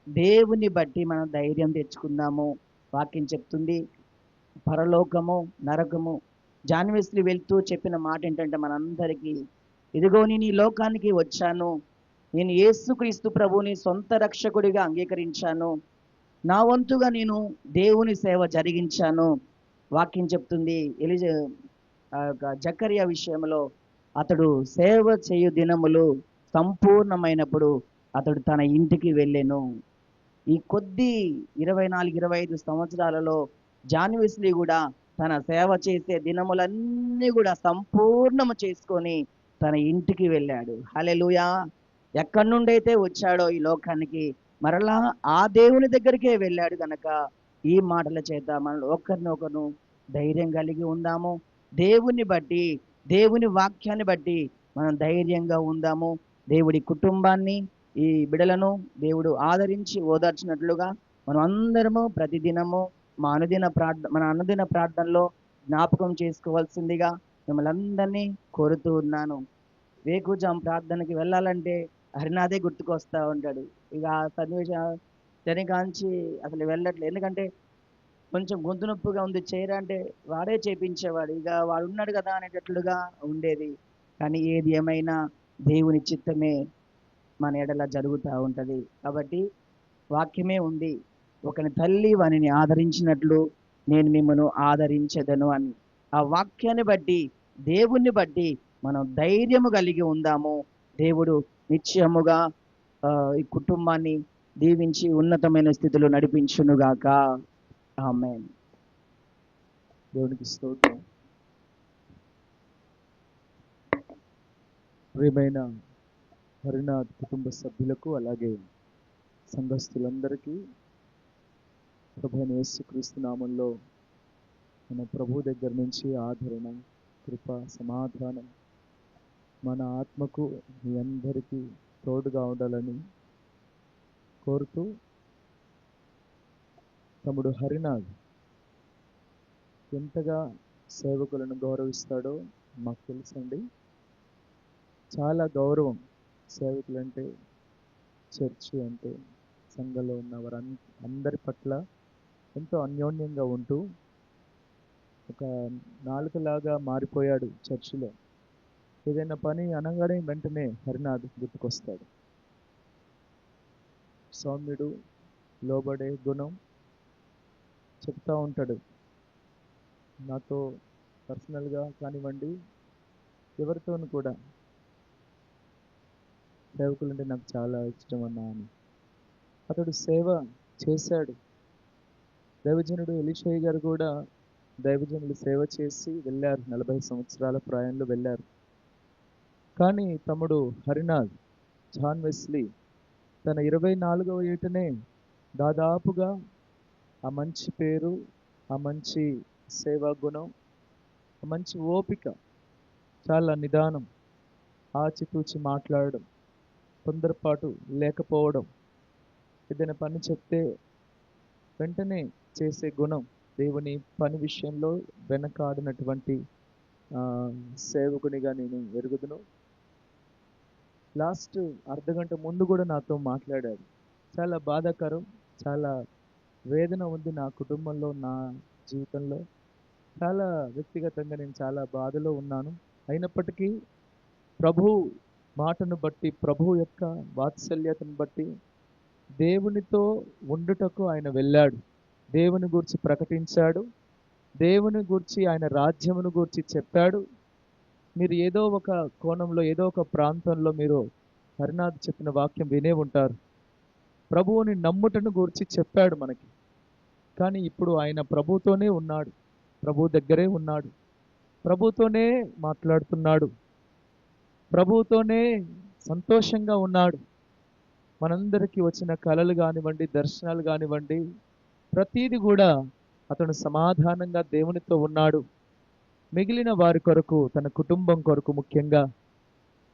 దేవుని బట్టి మనం ధైర్యం తెచ్చుకుందాము. వాక్యం చెప్తుంది, పరలోకము నరకము. జాన్ వెస్లీ వెళ్తూ చెప్పిన మాట ఏంటంటే మనందరికీ, ఇదిగో నేను ఈ లోకానికి వచ్చాను, నేను యేసుక్రీస్తు ప్రభువుని సొంత రక్షకుడిగా అంగీకరించాను, నా వంతుగా నేను దేవుని సేవ జరిగించాను. వాక్యం చెప్తుంది జకర్యా విషయంలో, అతడు సేవ చేయు దినములు సంపూర్ణమైనప్పుడు అతడు తన ఇంటికి వెళ్ళెను. ఈ కొద్ది 24-25 సంవత్సరాలలో జాన్ వెస్లీ కూడా తన సేవ చేసే దినములన్నీ కూడా సంపూర్ణము చేసుకొని తన ఇంటికి వెళ్ళాడు. హల్లెలూయా. ఎక్కడి నుండైతే వచ్చాడో ఈ లోకానికి మరలా ఆ దేవుని దగ్గరికే వెళ్ళాడు. కనుక ఈ మాటల చేత మనం ఒకరినొకరు ధైర్యం కలిగి ఉందాము. దేవుని బట్టి, దేవుని వాక్యాన్ని బట్టి మనం ధైర్యంగా ఉందాము. దేవుడి కుటుంబాన్ని, ఈ బిడలను దేవుడు ఆదరించి ఓదార్చినట్లుగా మనం అందరము ప్రతిదినము మన అనుదిన ప్రార్థనలో జ్ఞాపకం చేసుకోవాల్సిందిగా మిమ్మల్ని అందరినీ కోరుతూ ఉన్నాను. వేకుజాం ప్రార్థనకి వెళ్ళాలంటే హరినాథే గుర్తుకొస్తా ఉంటాడు. ఇక ఆ సన్నివేశం కాంచి అసలు వెళ్ళట్లేదు. ఎందుకంటే కొంచెం గొంతు నొప్పిగా ఉంది, చేయరంటే వాడే చేపించేవాడు. ఇక వాడు ఉన్నాడు కదా అనేటట్లుగా ఉండేది. కానీ ఏది ఏమైనా దేవుని చిత్తమే మన ఎడల జరుగుతూ ఉంటుంది. కాబట్టి వాక్యమే ఉంది, ఒకని తల్లి వానిని ఆదరించినట్లు నేను మిమ్మల్ని ఆదరించెదను అని. ఆ వాక్యాన్ని బట్టి, దేవుణ్ణి బట్టి మనం ధైర్యము కలిగి ఉందాము. దేవుడు నిశ్చయముగా ఈ కుటుంబాన్ని దీవించి ఉన్నతమైన స్థితిలో నడిపించునుగాక. ఆమేన్. దేవునికి స్తోత్రం. ప్రియమైన హరినాథ్ కుటుంబ సభ్యులకు, అలాగే సంఘస్థులందరికీ ప్రభువైన యేసుక్రీస్తు నామంలో మన ప్రభు దగ్గర నుంచి ఆదరణ, కృప, సమాధానం మన ఆత్మకు మీ అందరికీ తోడుగా ఉండాలని కోరుతూ, తమ్ముడు హరినాథ్ ఎంతగా సేవకులను గౌరవిస్తాడో మాకు తెలుసండి. చాలా గౌరవం సేవకులంటే, చర్చి అంటే, సంఘంలో ఉన్న అందరి పట్ల ఎంతో అన్యోన్యంగా ఉంటూ ఒక నాలుకలాగా మారిపోయాడు చర్చిలో. ఏదైనా పని అనగానే వెంటనే హరినాథ్ గుర్తుకొస్తాడు. సౌమ్యుడు, లోబడే గుణం చెప్తా ఉంటాడు. నాతో పర్సనల్గా కానివ్వండి, ఎవరితోనూ కూడా సేవకులంటే నాకు చాలా ఇష్టం అన్నా అని. అతడు సేవ చేశాడు. దైవజనుడు ఎలీషయ్య గారు కూడా దైవజనులు సేవ చేసి వెళ్ళారు. 40 సంవత్సరాల ప్రాయంలో వెళ్ళారు. కానీ తమ్ముడు హరినాథ్, జాన్ వెస్లీ తన 24వ ఏటనే దాదాపుగా ఆ మంచి పేరు, ఆ మంచి సేవా గుణం, ఆ మంచి ఓపిక, చాలా నిదానం, ఆచితూచి మాట్లాడడం, తొందరపాటు లేకపోవడం, ఏదైనా పని చెప్తే వెంటనే చేసే గుణం, దేవుని పని విషయంలో వెనకాడినటువంటి సేవకునిగా నేను ఎరుగుదును. లాస్ట్ అర్ధగంట ముందు కూడా నాతో మాట్లాడాడు. చాలా బాధాకరం, చాలా వేదన ఉంది నా కుటుంబంలో, నా జీవితంలో. చాలా వ్యక్తిగతంగా నేను చాలా బాధలో ఉన్నాను. అయినప్పటికీ ప్రభు మాటను బట్టి, ప్రభు యొక్క వాత్సల్యతను బట్టి దేవునితో ఉండుటకు ఆయన వెళ్ళాడు. దేవుని గురించి ప్రకటించాడు. దేవుని గురించి, ఆయన రాజ్యమును గురించి చెప్పాడు. మీరు ఏదో ఒక కోణంలో, ఏదో ఒక ప్రాంతంలో మీరు హరినాథ్ చెప్పిన వాక్యం వినే ఉంటారు. ప్రభువుని నమ్ముటను గురించి చెప్పాడు మనకి. కానీ ఇప్పుడు ఆయన ప్రభుతోనే ఉన్నాడు, ప్రభు దగ్గరే ఉన్నాడు, ప్రభుతోనే మాట్లాడుతున్నాడు, ప్రభుతోనే సంతోషంగా ఉన్నాడు. మనందరికీ వచ్చిన కలలు కానివ్వండి, దర్శనాలు కానివ్వండి, ప్రతీది కూడా అతను సమాధానంగా దేవునితో ఉన్నాడు. మిగిలిన వారి కొరకు, తన కుటుంబం కొరకు, ముఖ్యంగా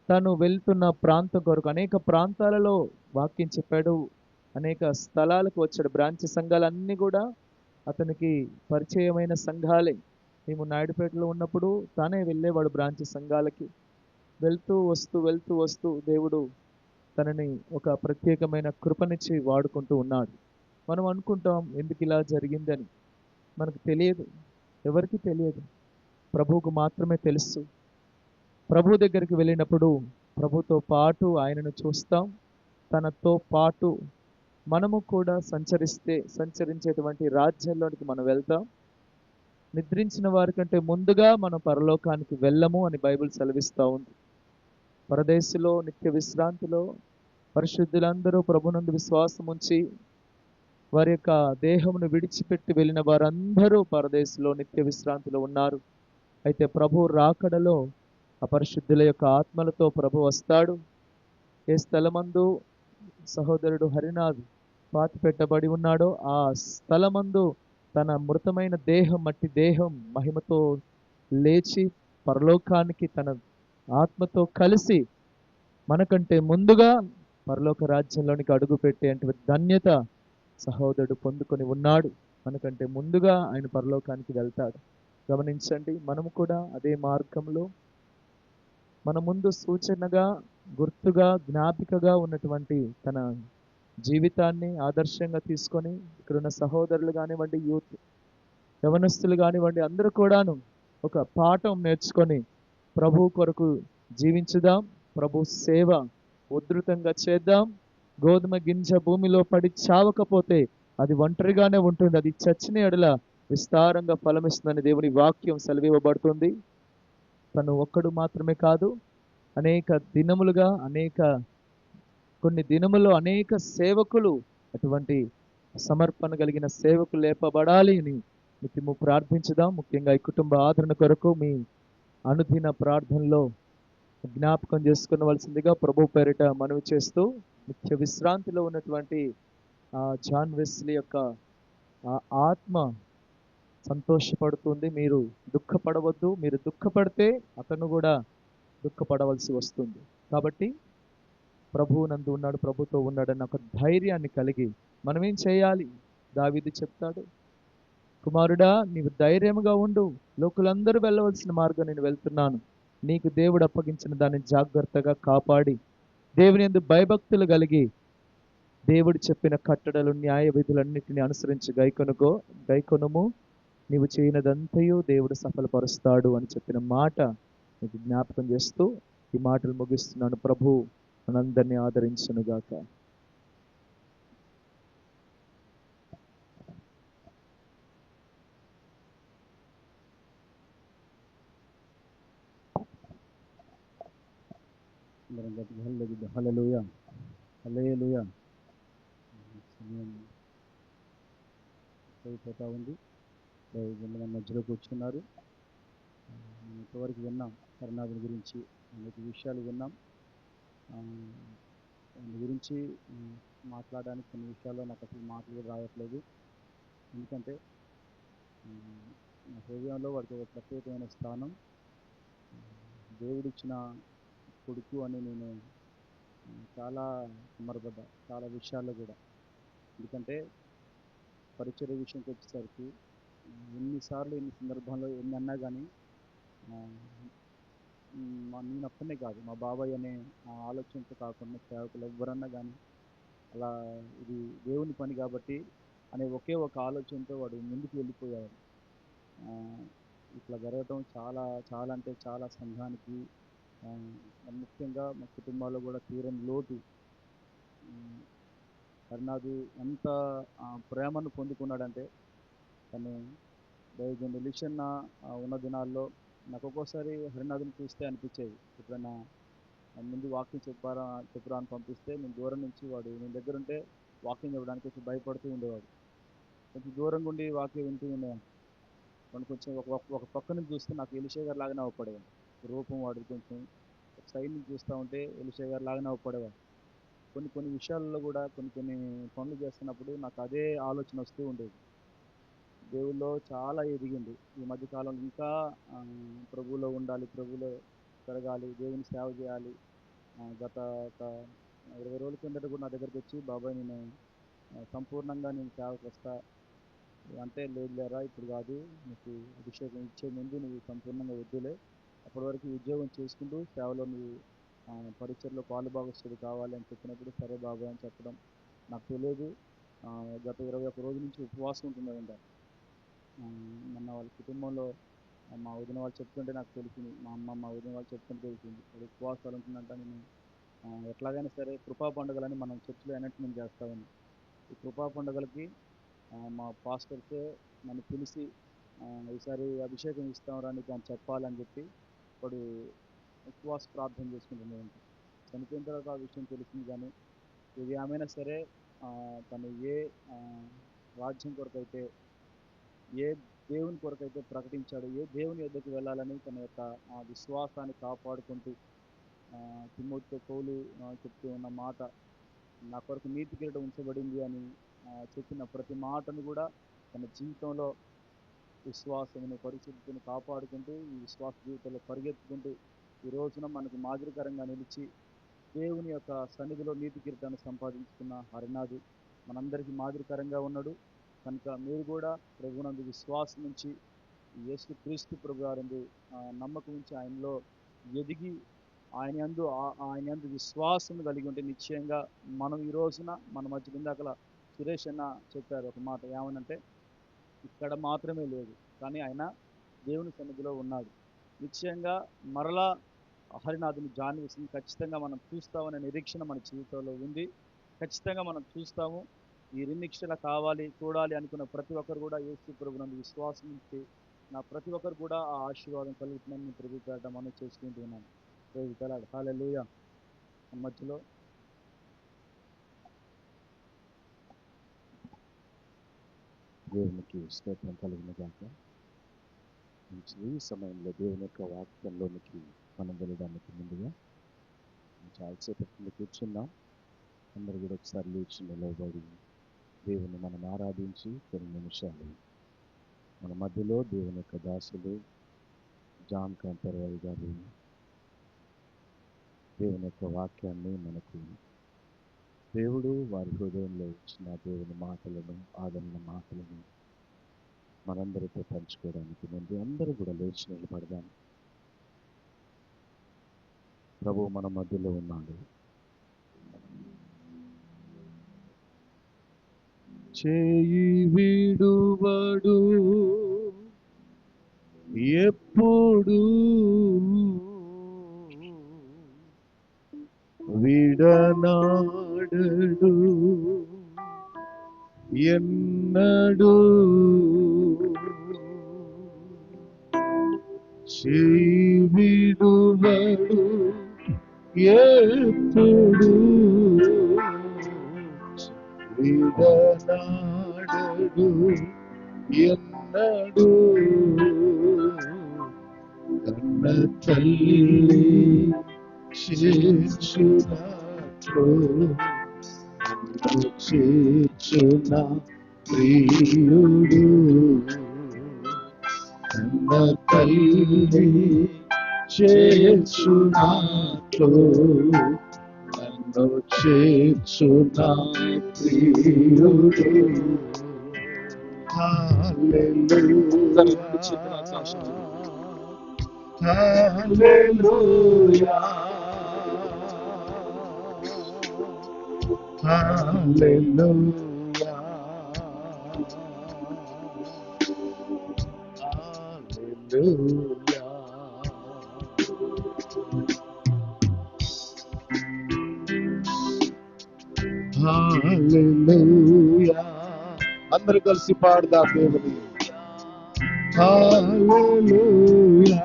తాను వెళ్తున్న ప్రాంతం కొరకు అనేక ప్రాంతాలలో వాక్యం చెప్పాడు. అనేక స్థలాలకు వచ్చాడు. బ్రాంచ్ సంఘాలన్నీ కూడా అతనికి పరిచయమైన సంఘాలే. మేము నాయుడుపేటలో ఉన్నప్పుడు తానే వెళ్ళేవాడు బ్రాంచ్ సంఘాలకి. వెళ్తూ వస్తూ దేవుడు తనని ఒక ప్రత్యేకమైన కృపనిచ్చి వాడుకుంటూ ఉన్నాడు. మనం అనుకుంటాం ఎందుకు ఇలా జరిగిందని. మనకు తెలియదు, ఎవరికి తెలియదు, ప్రభువుకు మాత్రమే తెలుసు. ప్రభు దగ్గరికి వెళ్ళినప్పుడు ప్రభుతో పాటు ఆయనను చూస్తాం. తనతో పాటు మనము కూడా సంచరించేటువంటి రాజ్యంలోనికి మనం వెళ్తాం. నిద్రించిన వారి కంటే ముందుగా మనం పరలోకానికి వెళ్ళము అని బైబిల్ సెలవిస్తూ ఉంది. పరదేశంలో నిత్య విశ్రాంతిలో పరిశుద్ధులందరూ ప్రభునందు విశ్వాసం ఉంచి వారి యొక్క దేహమును విడిచిపెట్టి వెళ్ళిన వారందరూ పరదేశంలో నిత్య విశ్రాంతిలో ఉన్నారు. అయితే ప్రభు రాకడలో అపరిశుద్ధుల యొక్క ఆత్మలతో ప్రభు వస్తాడు. ఏ స్థలమందు సహోదరుడు హరినాథ్ పాతి పెట్టబడి ఉన్నాడో ఆ స్థలమందు తన మృతమైన దేహం, మట్టి దేహం మహిమతో లేచి పరలోకానికి తన ఆత్మతో కలిసి మనకంటే ముందుగా పరలోక రాజ్యంలోనికి అడుగు పెట్టేటువంటి ధన్యత సహోదరుడు పొందుకొని ఉన్నాడు. మనకంటే ముందుగా ఆయన పరలోకానికి వెళ్తాడు. గమనించండి, మనము కూడా అదే మార్గంలో మన ముందు సూచనగా, గుర్తుగా, జ్ఞాపికగా ఉన్నటువంటి తన జీవితాన్ని ఆదర్శంగా తీసుకొని ఇక్కడున్న సహోదరులు కానివ్వండి, యూత్ యవనస్తులు కానివ్వండి, అందరూ కూడాను ఒక పాఠం నేర్చుకొని ప్రభు కొరకు జీవించుదాం. ప్రభు సేవ ఉధృతంగా చేద్దాం. గోధుమ గింజ భూమిలో పడి చావకపోతే అది ఒంటరిగానే ఉంటుంది, అది చచ్చిన ఎడల విస్తారంగా ఫలమిస్తుందని దేవుని వాక్యం సెలవివ్వబడుతుంది. తను ఒక్కడు మాత్రమే కాదు, కొన్ని దినములో అనేక సేవకులు, అటువంటి సమర్పణ కలిగిన సేవకులు లేపబడాలి అని నిత్యము ప్రార్థించుదాం. ముఖ్యంగా ఈ కుటుంబ ఆదరణ కొరకు మీ అనుదిన ప్రార్థనలో జ్ఞాపకం చేసుకునవలసిందిగా ప్రభు పేరిట మనవి చేస్తూ, నిత్య విశ్రాంతిలో ఉన్నటువంటి జాన్ వెస్లీ యొక్క ఆత్మ సంతోషపడుతుంది. మీరు దుఃఖపడవద్దు. మీరు దుఃఖపడితే అతను కూడా దుఃఖపడవలసి వస్తుంది. కాబట్టి ప్రభువు నందు ఉన్నాడు, ప్రభుతో ఉన్నాడన్న ఒక ధైర్యాన్ని కలిగి మనం ఏం చేయాలి? దావీదు చెప్తాడు, కుమారుడా నీవు ధైర్యముగా ఉండు, లోకులందరూ వెళ్ళవలసిన మార్గం నేను వెళ్తున్నాను, నీకు దేవుడు అప్పగించిన దాన్ని జాగ్రత్తగా కాపాడి దేవుని యందు భయభక్తులు కలిగి దేవుడు చెప్పిన కట్టడలు, న్యాయ విధులన్నిటిని అనుసరించి గైకొనుము, నీవు చేయనదంతయు దేవుడు సఫలపరుస్తాడు అని చెప్పిన మాట నీకు జ్ఞాపకం చేస్తూ ఈ మాటలు ముగిస్తున్నాను. ప్రభు మనందరినీ ఆదరించునుగాక. హల్లెలూయా, హల్లెలూయా. సమయం అయిపోతా ఉంది. మన మధ్యలో కూర్చున్నారు. ఇంతవరకు విన్నాం కరుణాదుల గురించి, అనేక విషయాలు విన్నాం. దాని గురించి మాట్లాడడానికి కొన్ని విషయాల్లో నాకు అసలు మాటలు కూడా రావట్లేదు. ఎందుకంటే నా హృదయంలో వాడికి ఒక ప్రత్యేకమైన స్థానం. దేవుడిచ్చిన కొడుకు అని నేను చాలా సంబరపడ్డా, చాలా విషయాల్లో కూడా. ఎందుకంటే పరిచర్య విషయంకి వచ్చేసరికి ఎన్నిసార్లు, ఎన్ని సందర్భాల్లో ఎన్ని అన్నా కానీ నేను ఒక్కనే కాదు, మా బాబాయ్ అనే ఆలోచనతో కాకుండా సేవకులు ఎవరన్నా కానీ అలా ఇది దేవుని పని కాబట్టి అనే ఒకే ఒక ఆలోచనతో వాడు ముందుకు వెళ్ళిపోయాడు. ఇట్లా జరగటం చాలా చాలా అంటే చాలా సంఘానికి, ముఖ్యంగా మా కుటుంబాల్లో కూడా తీరని లోటు. హరినాథు ఎంత ప్రేమను పొందుకున్నాడంటే, తను దైవజనుడు ఎలీషన్న ఉన్న దినాల్లో నాకు ఒక్కోసారి హరినాథుని చూస్తే అనిపించేది, ఎప్పుడైనా ముందు వాక్యం చెప్పురా అని పంపిస్తే నేను దూరం నుంచి, వాడు నేను దగ్గర ఉంటే వాక్యం చెప్పడానికి కొంచెం భయపడుతూ ఉండేవాడు. కొంచెం దూరంగా ఉండి వాక్యం వింటూ ఉండేవాడు. వాడు కొంచెం ఒక పక్క నుంచి చూస్తే నాకు ఎలీషా గారు లాగానే అవపడేవాడు. రూపం వాడు కొంచెం ఒక సైడ్ నుంచి చూస్తూ ఉంటే ఎలీషా గారు లాగానే అవపడేవాడు. కొన్ని విషయాల్లో కూడా కొన్ని పనులు చేస్తున్నప్పుడు నాకు అదే ఆలోచన వస్తూ ఉండేది. దేవుల్లో చాలా ఎదిగిండు. ఈ మధ్య కాలంలో ఇంకా ప్రభువులో ఉండాలి, ప్రభువులో పెరగాలి, దేవుని సేవ చేయాలి. గత ఒక 20 రోజుల కిందట కూడా నా దగ్గరికి వచ్చి, బాబాయ్ నేను సంపూర్ణంగా నేను సేవకు వస్తా అంటే, లేదు లేరా ఇప్పుడు కాదు, నీకు అభిషేకం ఇచ్చే ముందు నువ్వు సంపూర్ణంగా వద్దులే, అప్పటి వరకు ఉద్యోగం చేసుకుంటూ సేవలో నువ్వు పరిచయలో పాలుభాగస్తుడు కావాలి అని చెప్పినప్పుడు, సరే బాబాయ్ అని చెప్పడం. నాకు తెలియదు, గత 21 రోజుల నుంచి ఉపవాసం ఉంటున్నాడంట. మొన్న వాళ్ళ కుటుంబంలో మా వదిన వాళ్ళు చెప్తుంటే నాకు తెలిసింది, మా అమ్మ మా వదిన వాళ్ళు చెప్తుంటే తెలిసింది. అది ఉపవాసాలు ఉంటుందంట. నేను ఎట్లాగైనా సరే కృపా పండుగలని మనం చర్చిలో అనౌన్స్మెంట్ చేస్తా ఉన్నాం. ఈ కృపా పండుగలకి మా పాస్టర్సే నన్ను పిలిచి ఈసారి అభిషేకం ఇస్తాం నీకు అని చెప్పాలని చెప్పి వాడు ఉపవాస ప్రార్థన చేసుకుంటున్నాడంట. చనిపోయిన తర్వాత ఆ విషయం తెలిసింది. కానీ ఇది ఏమైనా సరే తను ఏ రాజ్యం కొరకైతే, ఏ దేవుని కొరకైతే ప్రకటించాడు, ఏ దేవుని యొద్దకు వెళ్ళాలని తన యొక్క విశ్వాసాన్ని కాపాడుకుంటూ తిమోతితో పౌలు చెప్తూ ఉన్న మాట, నా కొరకు నీతి కిరీటం ఉంచబడింది అని చెప్పిన ప్రతి మాటను కూడా తన జీవితంలో విశ్వాసమును పరిశుద్ధిని కాపాడుకుంటూ ఈ విశ్వాస జీవితంలో పరిగెత్తుకుంటూ ఈ రోజున మనకు మాదిరికరంగా నిలిచి దేవుని యొక్క సన్నిధిలో నీతి కిరీటాన్ని సంపాదించుకున్న హరినాథు మనందరికీ మాదిరికరంగా ఉన్నాడు. కనుక మీరు కూడా ప్రభునందు విశ్వాసం నుంచి యేసు క్రీస్తు ప్రభు గారందు నమ్మకం ఉంచి ఆయనలో ఎదిగి ఆయన యందు విశ్వాసం కలిగి ఉంటే నిశ్చయంగా మనం ఈ రోజున మన మధ్య ఇందాకల సురేష్ అన్న చెప్పారు ఒక మాట, ఏమనంటే ఇక్కడ మాత్రమే లేదు కానీ ఆయన దేవుని సన్నిధిలో ఉన్నాడు. నిశ్చయంగా మరలా హరినాథుని జాన్వేసిని ఖచ్చితంగా మనం చూస్తామనే నిరీక్షణ మన జీవితంలో ఉంది. ఖచ్చితంగా మనం చూస్తాము. ఈ నిరీక్షణ కావాలి, చూడాలి అనుకున్న ప్రతి ఒక్కరు కూడా యేసు ప్రభునందు విశ్వాసం నుంచి నా ప్రతి ఒక్కరు కూడా ఆ ఆశీర్వాదం కలుగుతుందని నేను ప్రభు పేరట మనం చేసుకుంటున్నాను. హల్లెలూయా. మధ్యలో దేవునికి స్తోత్రం కలిగిన గాక. ఈ సమయంలో దేవుని యొక్క వాక్యంలోనికి మనం వెళ్ళడానికి ముందుగా చాలాసేపు కూర్చున్నాం. అందరూ కూడా ఒకసారి లేచి నిలబడి దేవుని మనం ఆరాధించి కొన్ని నిమిషాలు మన మధ్యలో దేవుని యొక్క దాసులు జాన్ కాంపర్వాయి గారు దేవుని యొక్క వాక్యాన్ని మనకు దేవుడు వారి హృదయంలో ఇచ్చిన దేవుని మాటలను, ఆదరణ మాటలను మనందరితో పంచుకోవడానికి ముందు అందరూ కూడా లేచి నిలబడదాం. ప్రభు మన మధ్యలో ఉన్నాడు. చేయి విడువడు ఎప్పుడు విడనాడడు ఎన్నడు చేయి విడువడు ఎప్పుడు విడనాడడు ఎన్నడు కన్న తల్లి చేర్చునట్లు చేర్చున ప్రియుడు కన్న తల్లి చేర్చునట్లు నన్ను చేర్చున ప్రియుడు. హల్లెలూయా హల్లెలూయా హల్లెలూయా. హల్లెలూయా. అందరూ కలిసి పాడదాం దేవుని. హల్లెలూయా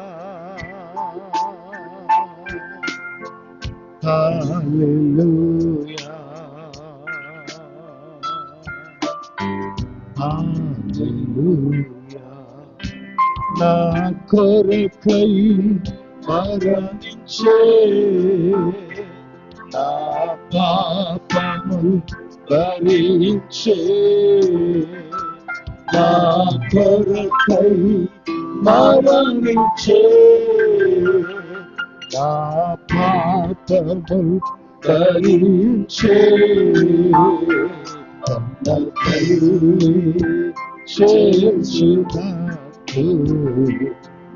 హల్లెలూయా హల్లెలూయా. నా కొరకై మరణించే నా పాపము భరించే నా కొరకై మరణించే నా పాపము భరించే కన్న తల్లి చేర్చునాకు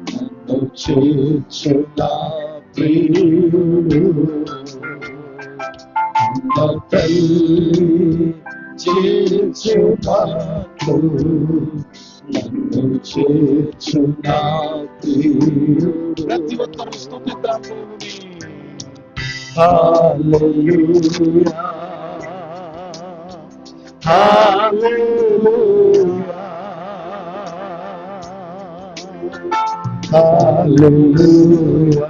నన్ను చేర్చునా ప్రియుడు కన్న తల్లి చేర్చునాకు నన్ను చేర్చునా ప్రియుడు. ప్రతి ఒక్కరు స్తుతిద్దాం దేవుని. హల్లెలూయా hallelujah hallelujah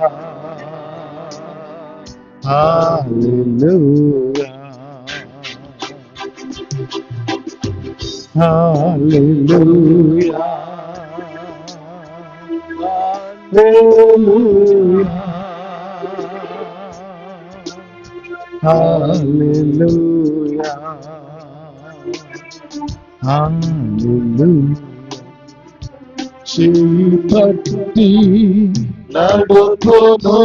hallelujah hallelujah hallelujah హల్లెలూయా చేపట్టి నడుపును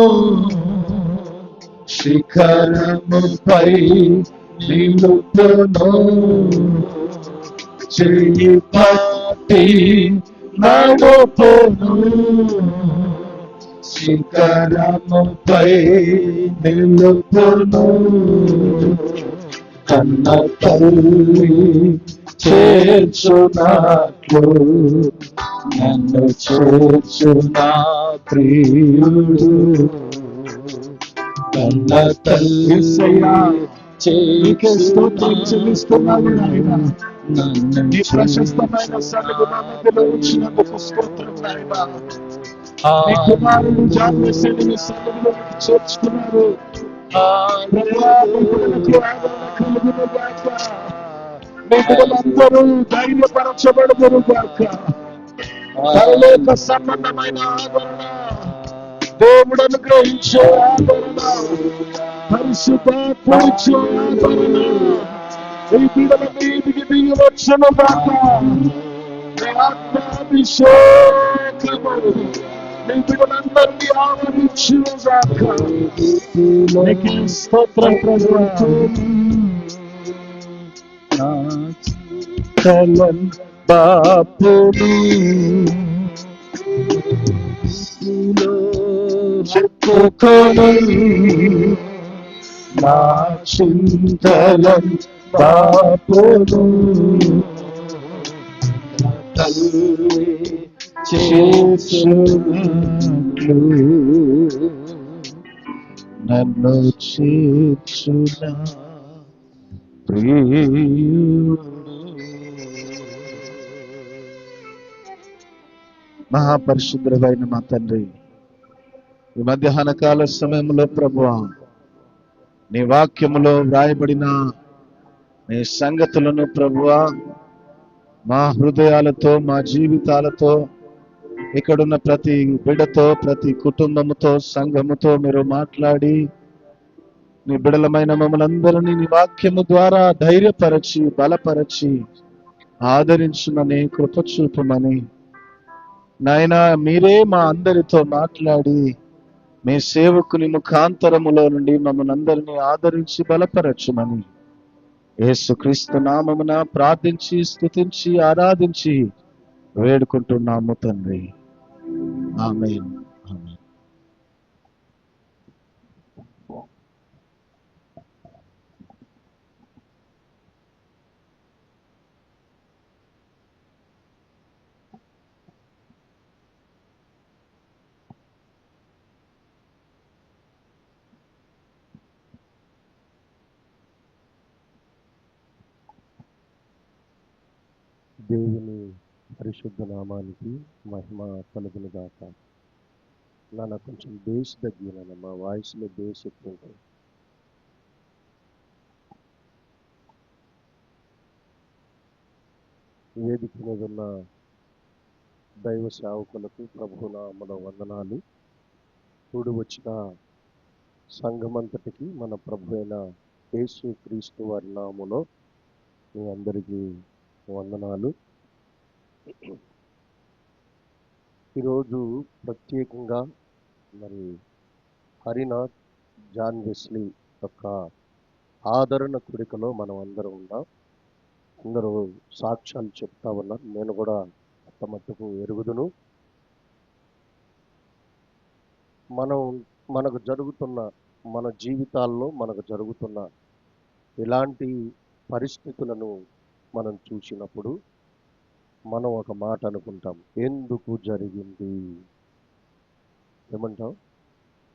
శిఖరముపై నిలుపును చేపట్టి నడుపును శిఖరముపై నిలుపును కన్న తల్లి చేర్చునాకు నన్ను చేర్చునా ప్రియుడు కన్న తల్లి స్తోత్రం చెల్లిస్తున్నాను నాయన. ఈ ప్రశస్తమైన సన్నిధి నా మధ్యలో ఉంచినందుకు స్తోత్రం నాయన. నీ కుమారుడు జాగ్రత్తని మీ సన్నిధిలోకి చేర్చుకున్నారు. ప్రభువా, నీ బిడ్డలకు ఆదరణ కలుగును గాక. నీ బిడ్డలందరూ ధైర్యపరచబడుదురు గాక. పరలోక సంబంధమైన ఆదరణ, దేవుడు అనుగ్రహించే ఆదరణ, పరిశుద్ధాత్మనిచ్చే ఆదరణ ఈ బిడ్డల మీదికి దిగి వచ్చును గాక. నీ ఆత్మాభిషేకము నీ బిడ్డలందరినీ ఆవరించును గాక. నీకే స్తోత్రం ప్రభువా. కలం బాపును చెప్పుకొని నా చింతలం బాపును తల్లి చేర్చునట్లు నన్ను చేర్చునా ప్రియుడు. మహాపరిశుద్ధుడైన మా తండ్రి, ఈ మధ్యాహ్న కాల సమయంలో ప్రభువా, నీ వాక్యములో వ్రాయబడిన నీ సంగతులను ప్రభువా మా హృదయాలతో, మా జీవితాలతో, ఇక్కడున్న ప్రతి బిడ్డతో, ప్రతి కుటుంబముతో, సంఘముతో మీరు మాట్లాడి నీ బిడలమైన మమ్మల్ని అందరినీ నీ వాక్యము ద్వారా ధైర్యపరచి, బలపరచి, ఆదరించుమని, కృప చూపమని నాయనా మీరే మా అందరితో మాట్లాడి మీ సేవకుని ముఖాంతరములో నుండి మమ్మల్ని అందరినీ ఆదరించి బలపరచుమని యేసుక్రీస్తు నామమున ప్రార్థించి, స్తుతించి, ఆరాధించి వేడుకుంటున్నాము తండ్రి. ఆమేన్. ఆమేన్. దేవుని పరిశుద్ధ నామానికి మహిమ కలుగును గాక. నాన్న కొంచెం బేస్ తగ్గిన మా వాయిస్లో బేస్ ఎక్కువ ఉంటుంది. వేదిక మీద ఉన్న దైవ సేవకులకు ప్రభు నామమున వందనాలు. కూడి వచ్చిన సంఘమంతటికి మన ప్రభు అయిన యేసు క్రీస్తు వారి నామములో మీ అందరికీ వందనాలు. ఈరోజు ప్రత్యేకంగా మరి హరినాథ్ జాన్ వెస్లీ యొక్క ఆదరణ కూడికలో మనం అందరం ఉన్నాం. అందరూ సాక్ష్యాలు చెప్తా ఉన్నారు. నేను కూడా అంత మట్టుకు ఎరుగుదును. మనకు జరుగుతున్న మన జీవితాల్లో మనకు జరుగుతున్న ఇలాంటి పరిస్థితులను మనం చూసినప్పుడు మనం ఒక మాట అనుకుంటాం, ఎందుకు జరిగింది? ఏమంటాం?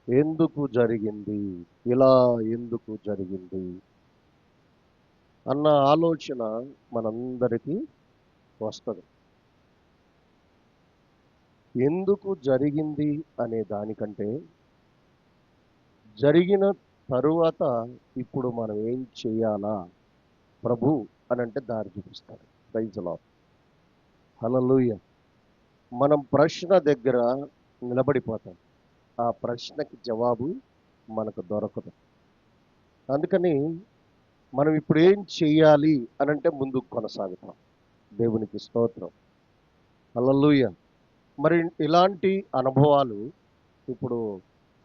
ఎందుకు జరిగింది? ఇలా ఎందుకు జరిగింది అన్న ఆలోచన మనందరికీ వస్తుంది. ఎందుకు జరిగింది అనే దానికంటే జరిగిన తరువాత ఇప్పుడు మనం ఏం చేయాలా ప్రభు అని అంటే దారి చూపిస్తాడు. ప్రైజ్ లార్డ్, హల్లెలూయా. మనం ప్రశ్న దగ్గర నిలబడిపోతాం, ఆ ప్రశ్నకి జవాబు మనకు దొరకదు. అందుకని మనం ఇప్పుడు ఏం చేయాలి అని అంటే ముందుకు కొనసాగుతాం. దేవునికి స్తోత్రం, హల్లెలూయా. మరి ఇలాంటి అనుభవాలు ఇప్పుడు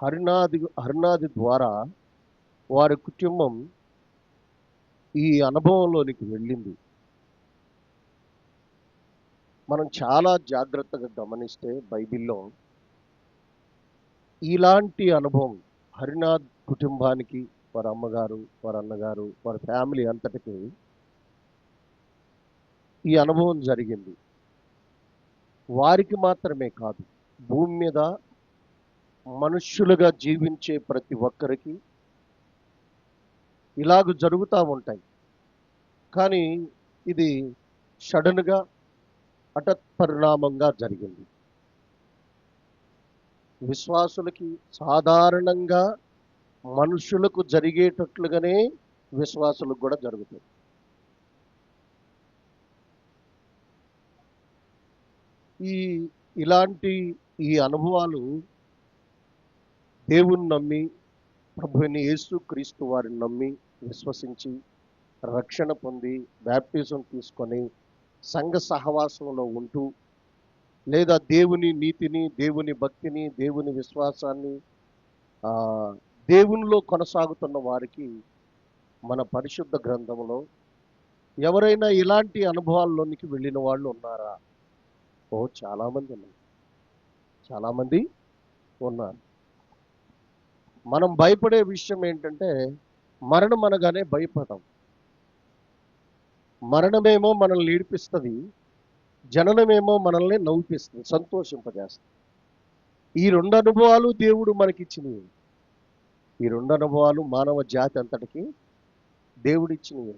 హరినాథి ద్వారా వారి కుటుంబం ఈ అనుభవంలోనికి వెళ్ళింది. మనం చాలా జాగ్రత్తగా గమనిస్తే బైబిల్లో ఇలాంటి అనుభవం హరినాథ్ కుటుంబానికి, వారి అమ్మగారు, వారి అన్నగారు, వారి ఫ్యామిలీ అంతటికి ఈ అనుభవం జరిగింది. వారికి మాత్రమే కాదు, భూమి మీద మనుష్యులుగా జీవించే ప్రతి ఒక్కరికి ఇలాగ జరుగుతూ ఉంటాయి. కానీ ఇది సడన్గా హఠాత్ పరిణామంగా జరిగింది. విశ్వాసులకి సాధారణంగా మనుషులకు జరిగేటట్లుగానే విశ్వాసులకు కూడా జరుగుతుంది. ఇలాంటి అనుభవాలు దేవుని నమ్మి, ప్రభువుని యేసుక్రీస్తు వారిని నమ్మి విశ్వసించి రక్షణ పొంది బాప్టిజం తీసుకొని సంఘ సహవాసంలో ఉంటూ, లేదా దేవుని నీతిని, దేవుని భక్తిని, దేవుని విశ్వాసాన్ని దేవునిలో కొనసాగుతున్న వారికి మన పరిశుద్ధ గ్రంథంలో ఎవరైనా ఇలాంటి అనుభవాల్లోనికి వెళ్ళిన వాళ్ళు ఉన్నారా? చాలామంది ఉన్నారు, చాలామంది ఉన్నారు. మనం భయపడే విషయం ఏంటంటే మరణం అనగానే భయపడతాం. మరణమేమో మనల్ని ఏడిపిస్తుంది, జననమేమో మనల్ని నవ్విపిస్తుంది, సంతోషింపజేస్తుంది. ఈ రెండు అనుభవాలు దేవుడు మనకిచ్చినవి. ఈ రెండు అనుభవాలు మానవ జాతి అంతటికి దేవుడిచ్చినవి.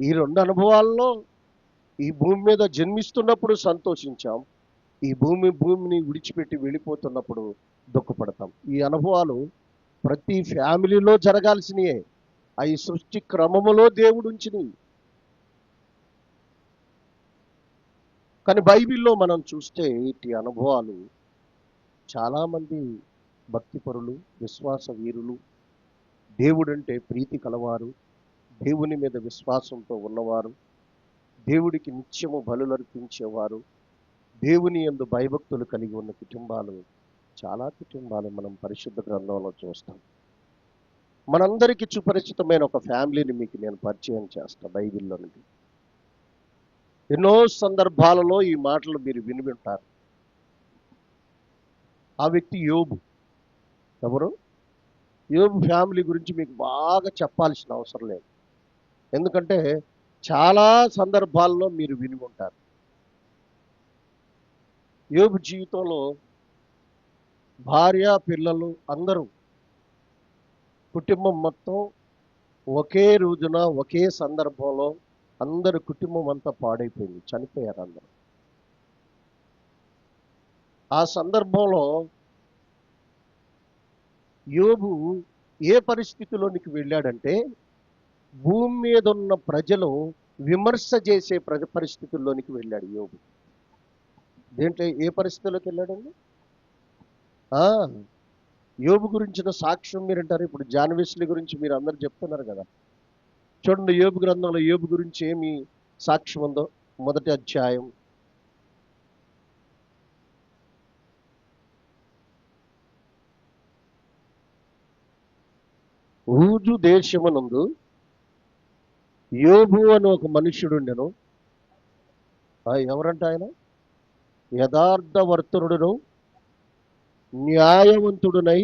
ఈ రెండు అనుభవాల్లో ఈ భూమి మీద జన్మిస్తున్నప్పుడు సంతోషించాం, ఈ భూమిని విడిచిపెట్టి వెళ్ళిపోతున్నప్పుడు దుఃఖపడతాం. ఈ అనుభవాలు ప్రతి ఫ్యామిలీలో జరగాల్సినయే. అవి సృష్టి క్రమములో దేవుడు ఉంచినవి. కానీ బైబిల్లో మనం చూస్తే ఇటు అనుభవాలు చాలామంది భక్తిపరులు, విశ్వాస వీరులు, దేవుడంటే ప్రీతి కలవారు, దేవుని మీద విశ్వాసంతో ఉన్నవారు, దేవుడికి నిత్యము బలులర్పించేవారు, దేవుని యందు భయభక్తులు కలిగి ఉన్న కుటుంబాలు, చాలా కుటుంబాలు మనం పరిశుద్ధ గ్రంథంలో చూస్తాం. మనందరికీ సుపరిచితమైన ఒక ఫ్యామిలీని మీకు నేను పరిచయం చేస్తాను బైబిల్లో నుండి. ఎన్నో సందర్భాలలో ఈ మాటలు మీరు విని ఉంటారు. ఆ వ్యక్తి యోబు. ఎవరు? యోబు ఫ్యామిలీ గురించి మీకు బాగా చెప్పాల్సిన అవసరం లేదు, ఎందుకంటే చాలా సందర్భాల్లో మీరు విని ఉంటారు. యోబు జీవితంలో భార్య, పిల్లలు అందరూ, కుటుంబం మొత్తం ఒకే రోజున ఒకే సందర్భంలో అందరు కుటుంబం అంతా పాడైపోయింది, చనిపోయారు అందరూ. ఆ సందర్భంలో యోబు ఏ పరిస్థితిలోనికి వెళ్ళాడంటే భూమి మీద ఉన్న ప్రజలు విమర్శ చేసే పరిస్థితుల్లోనికి వెళ్ళాడు యోబు. దేంట్లో ఏ పరిస్థితుల్లోకి వెళ్ళాడండి? యోబు గురించిన సాక్ష్యం మీరంటారు. ఇప్పుడు జాన్ వెస్లీ గురించి మీరు అందరు చెప్తున్నారు కదా. చూడండి, యోబు గ్రంథంలో యోబు గురించి ఏమి సాక్ష్యం ఉందో. మొదటి అధ్యాయం ఊజు దేశమునందు యోబు అని ఒక మనుష్యుడుండెను. ఎవరంట ఆయన? యథార్థవర్తనుడును న్యాయవంతుడునై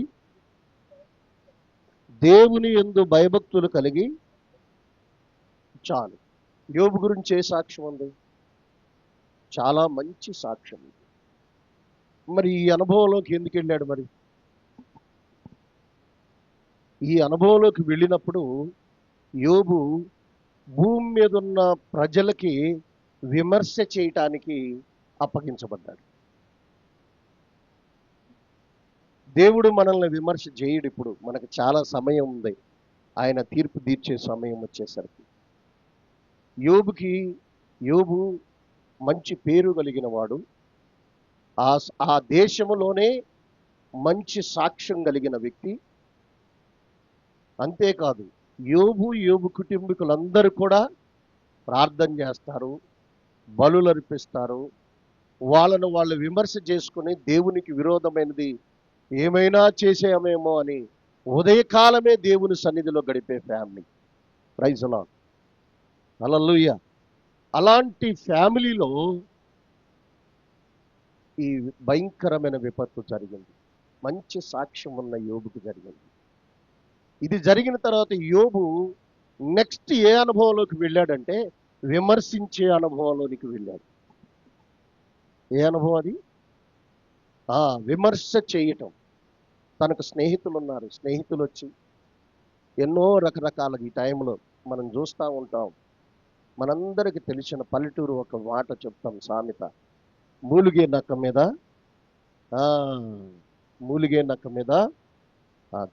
దేవుని యందు భయభక్తులు కలిగి. చాలు. యోబు గురించి ఏ సాక్ష్యం ఉంది? చాలా మంచి సాక్ష్యం. మరి ఈ అనుభవంలోకి ఎందుకు వెళ్ళాడు? మరి ఈ అనుభవంలోకి వెళ్ళినప్పుడు యోబు భూమి మీద ఉన్న ప్రజలకి విమర్శ చేయటానికి అప్పగించబడ్డాడు. దేవుడు మనల్ని విమర్శ చేయడు. ఇప్పుడు మనకు చాలా సమయం ఉంది, ఆయన తీర్పు తీర్చే సమయం వచ్చేసరికి. యోబు మంచి పేరు కలిగిన వాడు, ఆ దేశములోనే మంచి సాక్ష్యం కలిగిన వ్యక్తి. అంతేకాదు, యోబు కుటుంబీకులందరూ కూడా ప్రార్థన చేస్తారు, బలులు అర్పిస్తారు. వాళ్ళను వాళ్ళు విమర్శ చేసుకుని దేవునికి విరోధమైనది ఏమైనా చేసేమేమో అని ఉదయకాలమే దేవుని సన్నిధిలో గడిపే ఫ్యామిలీ. ప్రైజ్ ది లార్డ్, హల్లెలూయా. అలాంటి ఫ్యామిలీలో ఈ భయంకరమైన విపత్తు జరిగింది. మంచి సాక్ష్యం ఉన్న యోబుకు జరిగింది. ఇది జరిగిన తర్వాత యోబు నెక్స్ట్ ఏ అనుభవంలోకి వెళ్ళాడంటే విమర్శించే అనుభవంలోనికి వెళ్ళాడు. ఏ అనుభవం అది? విమర్శ చేయటం. తనకు స్నేహితులు ఉన్నారు, స్నేహితులు వచ్చి ఎన్నో రకరకాల ఈ టైంలో మనం చూస్తూ ఉంటాం. మనందరికి తెలిసిన పల్లెటూరు ఒక మాట చెప్తాం, సామెత, మూలిగే నక్క మీద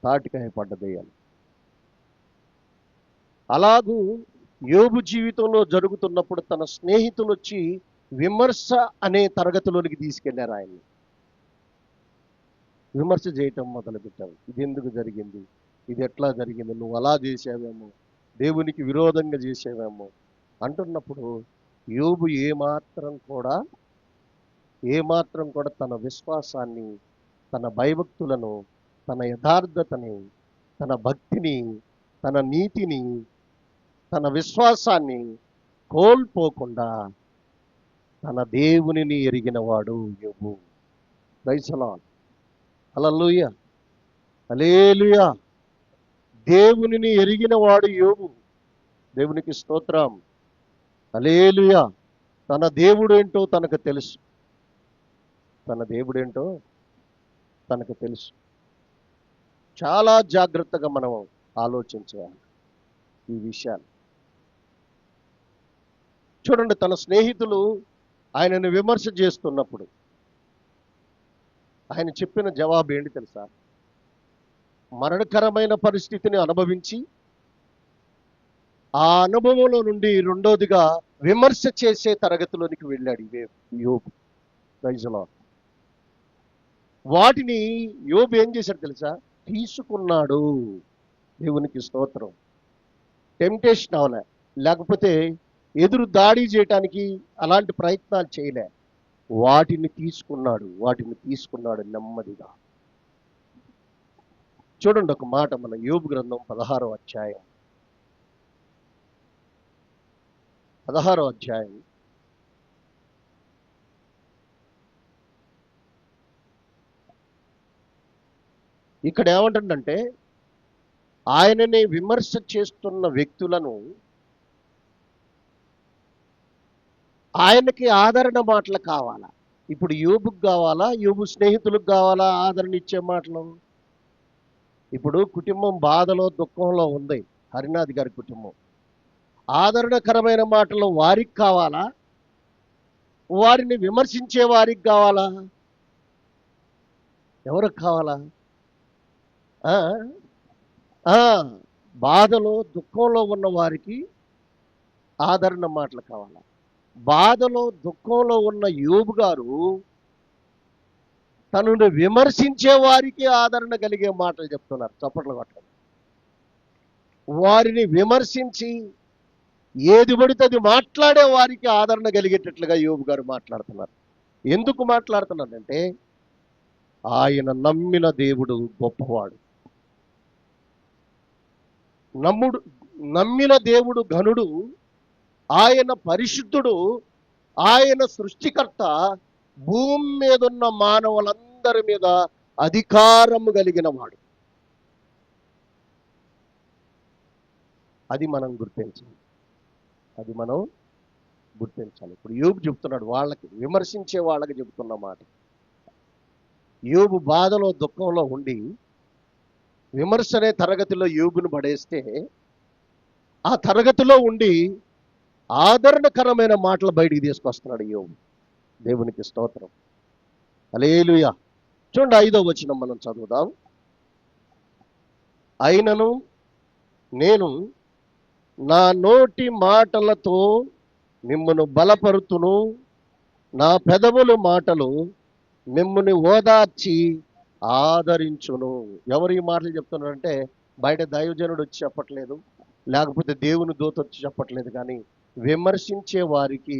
తాటికాయ పడ్డది అని. అలాగూ యోబు జీవితంలో జరుగుతున్నప్పుడు తన స్నేహితులు వచ్చి విమర్శ అనే తరగతిలోనికి తీసుకెళ్లారు ఆయన్ని. విమర్శ చేయటం మొదలుపెట్టారు. ఇది ఎందుకు జరిగింది, ఇది ఎట్లా జరిగింది, నువ్వు అలా చేసావేమో, దేవునికి విరోధంగా చేసావేమో అంటున్నప్పుడు యోబు ఏమాత్రం కూడా తన విశ్వాసాన్ని, తన భయభక్తులను, తన యథార్థతని, తన భక్తిని, తన నీతిని, తన విశ్వాసాన్ని కోల్పోకుండా తన దేవునిని ఎరిగినవాడు యోబు. ప్రైజ్ ది లార్డ్, హల్లెలూయా, హల్లెలూయా. దేవునిని ఎరిగినవాడు యోబు. దేవునికి స్తోత్రం, హల్లెలూయా. తన దేవుడేంటో తనకు తెలుసు. చాలా జాగ్రత్తగా మనం ఆలోచించాలి ఈ విషయాలు. చూడండి, తన స్నేహితులు ఆయనను విమర్శ చేస్తున్నప్పుడు ఆయన చెప్పిన జవాబు ఏంటి తెలుసా? మరణకరమైన పరిస్థితిని అనుభవించి ఆ అనుభవంలో నుండి రెండోదిగా విమర్శ చేసే తరగతిలోనికి వెళ్ళాడు యోబు. Praise the lord. వాటిని యోబు ఏం చేశాడు తెలుసా? తీసుకున్నాడు. దేవునికి స్తోత్రం. టెంప్టేషన్ అవలే, లేకపోతే ఎదురు దాడి చేయటానికి అలాంటి ప్రయత్నాలు చేయలే. వాటిని తీసుకున్నాడు నెమ్మదిగా. చూడండి ఒక మాట, మన యోబు గ్రంథం 16వ అధ్యాయం ఇక్కడ ఏమంటుందంటే, ఆయనని విమర్శ చేస్తున్న వ్యక్తులను ఆయనకి ఆదరణ మాటలు కావాలా? ఇప్పుడు యోబుకు కావాలా, యోబు స్నేహితులకు కావాలా ఆదరణ ఇచ్చే మాటలు? ఇప్పుడు కుటుంబం బాధలో దుఃఖంలో ఉంది, హరినాథ్ గారి కుటుంబం. ఆదరణకరమైన మాటలు వారికి కావాలా, వారిని విమర్శించే వారికి కావాలా? ఎవరికి కావాలా? బాధలో దుఃఖంలో ఉన్న వారికి ఆదరణ మాటలు కావాలా? బాధలో దుఃఖంలో ఉన్న యోబు గారు తనను విమర్శించే వారికి ఆదరణ కలిగే మాటలు చెప్తున్నారు. చప్పట్లు కొట్టండి. వారిని విమర్శించి ఏది పడితే అది మాట్లాడే వారికి ఆదరణ కలిగేటట్లుగా యోబు గారు మాట్లాడుతున్నారు. ఎందుకు మాట్లాడుతున్నారంటే ఆయన నమ్మిన దేవుడు గొప్పవాడు. నమ్మిన దేవుడు ఘనుడు, ఆయన పరిశుద్ధుడు, ఆయన సృష్టికర్త, భూమి మీద ఉన్న మానవులందరి మీద అధికారము కలిగిన వాడు. అది మనం గుర్తించాలి. ఇప్పుడు యోబు చెప్తున్నాడు, వాళ్ళకి విమర్శించే వాళ్ళకి చెబుతున్న మాట. యోబు బాధలో దుఃఖంలో ఉండి విమర్శ అనే తరగతిలో యోబును పడేస్తే, ఆ తరగతిలో ఉండి ఆదరణకరమైన మాటలు బయటికి తీసుకొస్తున్నాడు యోబు. దేవునికి స్తోత్రం. హల్లెలూయా. చూడండి 5వ వచనం మనం చదువుదాం. అయినను నేను నా నోటి మాటలతో మిమ్మును బలపరుతును, నా పెదవులు మాటలు మిమ్ముని ఓదార్చి ఆదరించును. ఎవరు ఈ మాటలు చెప్తున్నారంటే బయట దైవజనుడు వచ్చి చెప్పట్లేదు, లేకపోతే దేవుని దూత వచ్చి చెప్పట్లేదు, కానీ విమర్శించే వారికి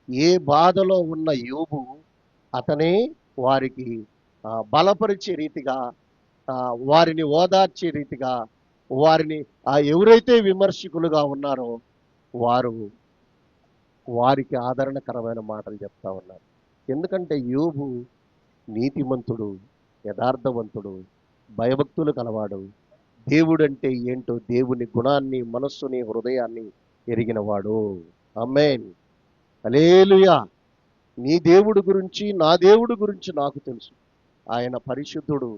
ఏ బాధలో ఉన్న యోబు అతనే వారికి బలపరిచే రీతిగా, వారిని ఓదార్చే రీతిగా, వారిని ఎవరైతే విమర్శకులుగా ఉన్నారో వారికి ఆదరణకరమైన మాటలు చెప్తా ఉన్నారు. ఎందుకంటే యోబు నీతిమంతుడు, యథార్థవంతుడు, భయభక్తులు కలవాడు, దేవుడంటే ఏంటో దేవుని గుణాన్ని, మనస్సుని, హృదయాన్ని ఎరిగినవాడు. ఆమేన్. హల్లెలూయా. నీ దేవుడు గురించి, నా దేవుడు గురించి నాకు తెలుసు. ఆయన పరిశుద్ధుడు,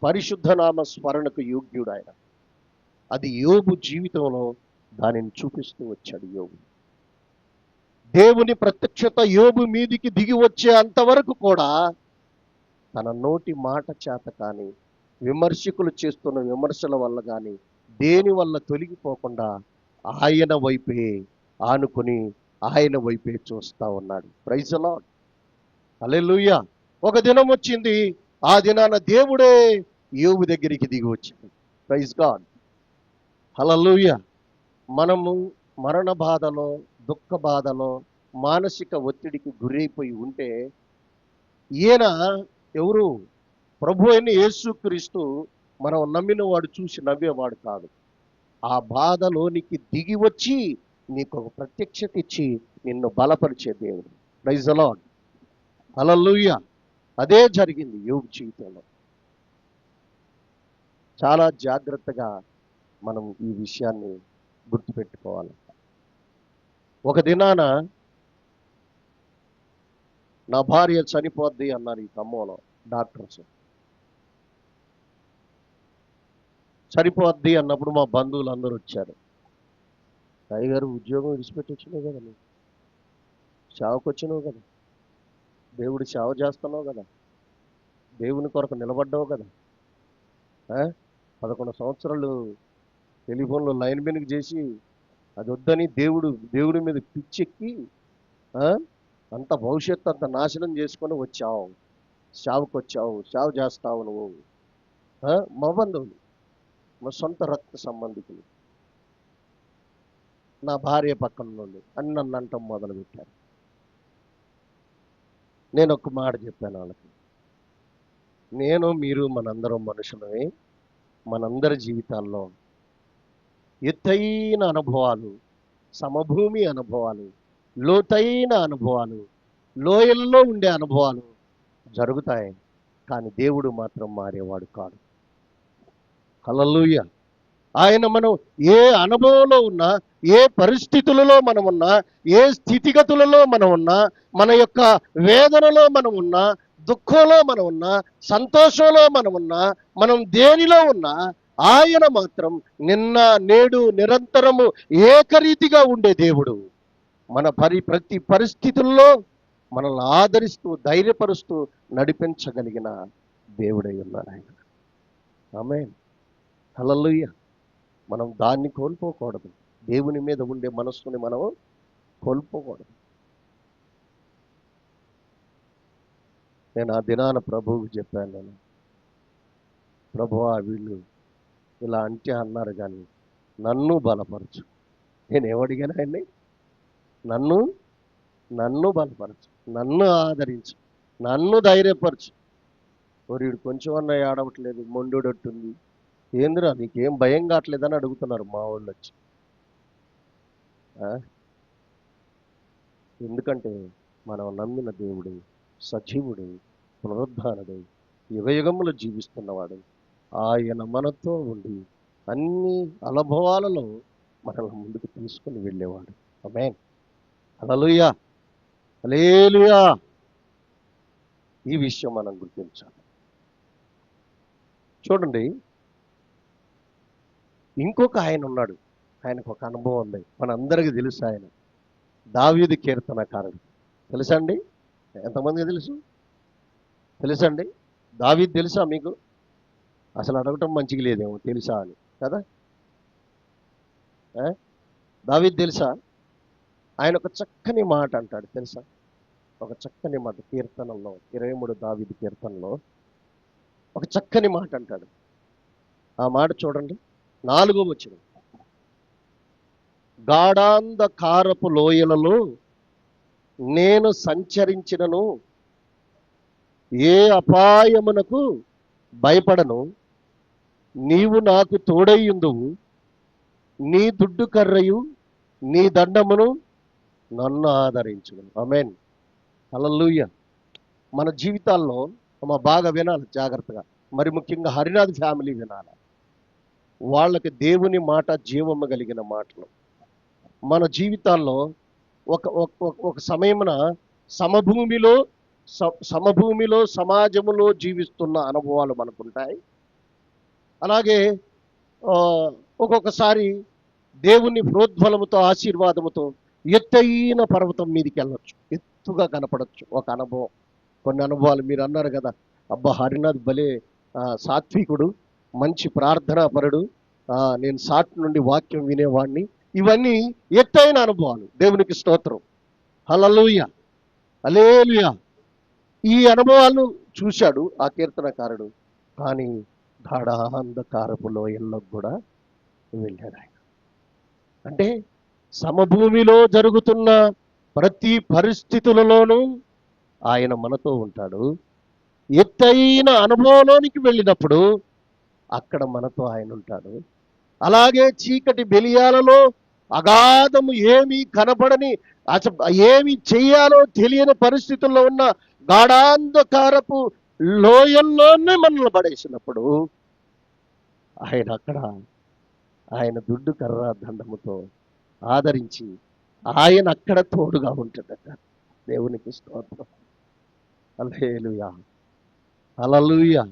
పరిశుద్ధ నామ స్మరణకు యోగ్యుడు ఆయన. అది యోబు జీవితంలో దానిని చూపిస్తూ వచ్చాడు యోబు. దేవుని ప్రత్యక్షత యోబు మీదికి దిగి వచ్చే అంతవరకు కూడా తన నోటి మాట చేత కానీ, విమర్శకులు చేస్తున్న విమర్శల వల్ల కానీ, దేని వల్ల తొలగిపోకుండా ఆయన వైపే ఆనుకుని ఆయన వైపే చూస్తూ ఉన్నాడు. Praise the Lord. హల్లెలూయా. ఒక దినం వచ్చింది, ఆ దినాన దేవుడే యోబు దగ్గరికి దిగి వచ్చాడు. Praise God. హల్లెలూయా. మనము మరణ బాధలో, దుఃఖ బాధలో, మానసిక ఒత్తిడికి గురైపోయి ఉంటే, ఈయన ఎవరు? ప్రభు అయిన యేసుక్రీస్తు మనం నమ్మిన వాడు చూసి నవ్వేవాడు కాదు. ఆ బాధలోనికి దిగి వచ్చి నీకు ఒక ప్రత్యక్షత ఇచ్చి నిన్ను బలపరిచే దేవుడు. Praise the Lord. హల్లెలూయా. అదే జరిగింది యోబు జీవితంలో. చాలా జాగ్రత్తగా మనం ఈ విషయాన్ని గుర్తుపెట్టుకోవాలి. ఒక దినాన నా భార్య చనిపోద్ది అన్నారు ఈ ఖమ్మంలో డాక్టర్స్. చనిపోద్ది అన్నప్పుడు మా బంధువులు అందరూ వచ్చారు. అయ్యగారు ఉద్యోగం విడిచిపెట్టి వచ్చినావు కదా, నువ్వు సేవకు వచ్చినావు కదా, దేవుడి సేవ చేస్తున్నావు కదా, దేవుని కొరకు నిలబడ్డావు కదా, 11 సంవత్సరాలు టెలిఫోన్లో లైన్ మెన్కి చేసి అది వద్దని దేవుడి మీద పిచ్చెక్కి అంత భవిష్యత్తు అంత నాశనం చేసుకొని వచ్చావు, సేవకు వచ్చావు, సేవ చేస్తావు నువ్వు. మా బంధువులు, మా సొంత రక్త సంబంధికులు, నా భార్య పక్కన నుండి అని నన్ను అంటాం మొదలుపెట్టారు. నేను ఒక మాట చెప్పాను వాళ్ళకి, మీరు మనందరం మనుషులమే. మనందరి జీవితాల్లో ఎత్తైన అనుభవాలు, సమభూమి అనుభవాలు, లోతైన అనుభవాలు, లోయల్లో ఉండే అనుభవాలు జరుగుతాయి. కానీ దేవుడు మాత్రం మారేవాడు కాదు. హల్లెలూయా. ఆయన మనం ఏ అనుభవంలో ఉన్నా, ఏ పరిస్థితులలో మనం ఉన్నా, ఏ స్థితిగతులలో మనం ఉన్నా, మన యొక్క వేదనలో మనం ఉన్నా, దుఃఖంలో మనం ఉన్నా, సంతోషంలో మనం ఉన్నా, మనం దేనిలో ఉన్నా, ఆయన మాత్రం నిన్న నేడు నిరంతరము ఏకరీతిగా ఉండే దేవుడు. మన ప్రతి పరిస్థితుల్లో మనల్ని ఆదరిస్తూ, ధైర్యపరుస్తూ నడిపించగలిగిన దేవుడై ఉన్నాడు ఆయన. ఆమేన్. హల్లెలూయా. మనం దాన్ని కోల్పోకూడదు. దేవుని మీద ఉండే మనస్సుని మనం కోల్పోకూడదు. నేను ఆ దినాన ప్రభువుకి చెప్పాను, నేను ప్రభువా వీళ్ళు ఇలా అంటే అన్నారు కానీ నన్ను బలపరచు. నేను ఏమడిగాను ఆయన్ని? నన్ను బలపరచు, నన్ను ఆదరించు, నన్ను ధైర్యపరచు. వీడు కొంచెం అన్న ఏడవట్లేదు, మొండుడట్టుంది, ఏందిరా నీకేం భయం కావట్లేదని అడుగుతున్నారు మా వాళ్ళు వచ్చి. ఎందుకంటే మనం నమ్మిన దేవుడు సజీవుడు, పునరుద్ధానుడు, యుగయుగములు జీవిస్తున్నవాడు. ఆయన మనతో ఉండి అన్ని అనుభవాలలో మనల్ని ముందుకు తీసుకుని వెళ్ళేవాడు. ఆమేన్. హల్లెలూయా, హల్లెలూయా. ఈ విషయం మనం గుర్తించాలి. చూడండి, ఇంకొక ఆయన ఉన్నాడు. ఆయనకు ఒక అనుభవం ఉంది, మనందరికీ తెలుసు. ఆయన దావీదు కీర్తనకారుడు. తెలుసా అండి? ఎంతమందికి తెలుసు? తెలుసండి? దావీదు తెలుసా మీకు? అసలు అడగటం మంచిగా లేదేమో, తెలుసా అని కదా. దావీదు తెలుసా? ఆయన ఒక చక్కని మాట అంటాడు, తెలుసా? ఒక చక్కని మాట కీర్తనలో, 23 దావీదు కీర్తనలో ఒక చక్కని మాట అంటాడు. ఆ మాట చూడండి, 4వ వచనం. గాఢాంధకారపు లోయలలో నేను సంచరించినను ఏ అపాయమునకు భయపడను. నీవు నాకు తోడయ్యుందువు, నీ దుడ్డు కర్రయు నీ దండమును నన్ను ఆదరించును. ఆమేన్. హల్లెలూయా. మన జీవితాల్లో బాగా వినాలి జాగ్రత్తగా, మరి ముఖ్యంగా హరినాథ్ ఫ్యామిలీ వినాలి. వాళ్ళకి దేవుని మాట జీవము కలిగిన మాటలు. మన జీవితాల్లో ఒక సమయమున సమభూమిలో సమాజములో జీవిస్తున్న అనుభవాలు మనకుంటాయి. అలాగే ఒక్కొక్కసారి దేవుని ప్రోద్బలముతో ఆశీర్వాదముతో ఎత్తైన పర్వతం మీదకి వెళ్ళొచ్చు, ఎత్తుగా కనపడచ్చు ఒక అనుభవం. కొన్ని అనుభవాలు మీరు అన్నారు కదా, అబ్బా హరినాథ్ భలే సాత్వికుడు, మంచి ప్రార్థనాపరుడు, నేను సాట్ నుండి వాక్యం వినేవాడిని. ఇవన్నీ ఎత్తైన అనుభవాలు. దేవునికి స్తోత్రం. హల్లెలూయా, హల్లెలూయా. ఈ అనుభవాలను చూశాడు ఆ కీర్తనకారుడు. కానీ గాఢాంధకారపు లోయల్లో కూడా వెళ్ళాడు ఆయన. అంటే సమభూమిలో జరుగుతున్న ప్రతి పరిస్థితులలోనూ ఆయన మనతో ఉంటాడు. ఎత్తైన అనుభవంలోనికి వెళ్ళినప్పుడు అక్కడ మనతో ఆయన ఉంటాడు. అలాగే చీకటి బెలియాలలో అగాధము ఏమీ కనపడని, ఏమి చెయ్యాలో తెలియని పరిస్థితుల్లో ఉన్న గాఢాంధకారపు లోయల్లోనే మనల్ని పడేసినప్పుడు ఆయన అక్కడ ఆయన దుడ్డు కర్ర దండముతో ఆదరించి ఆయన అక్కడ తోడుగా ఉంటుందట. దేవునికి స్తోత్రం. హల్లెలూయా, హల్లెలూయా,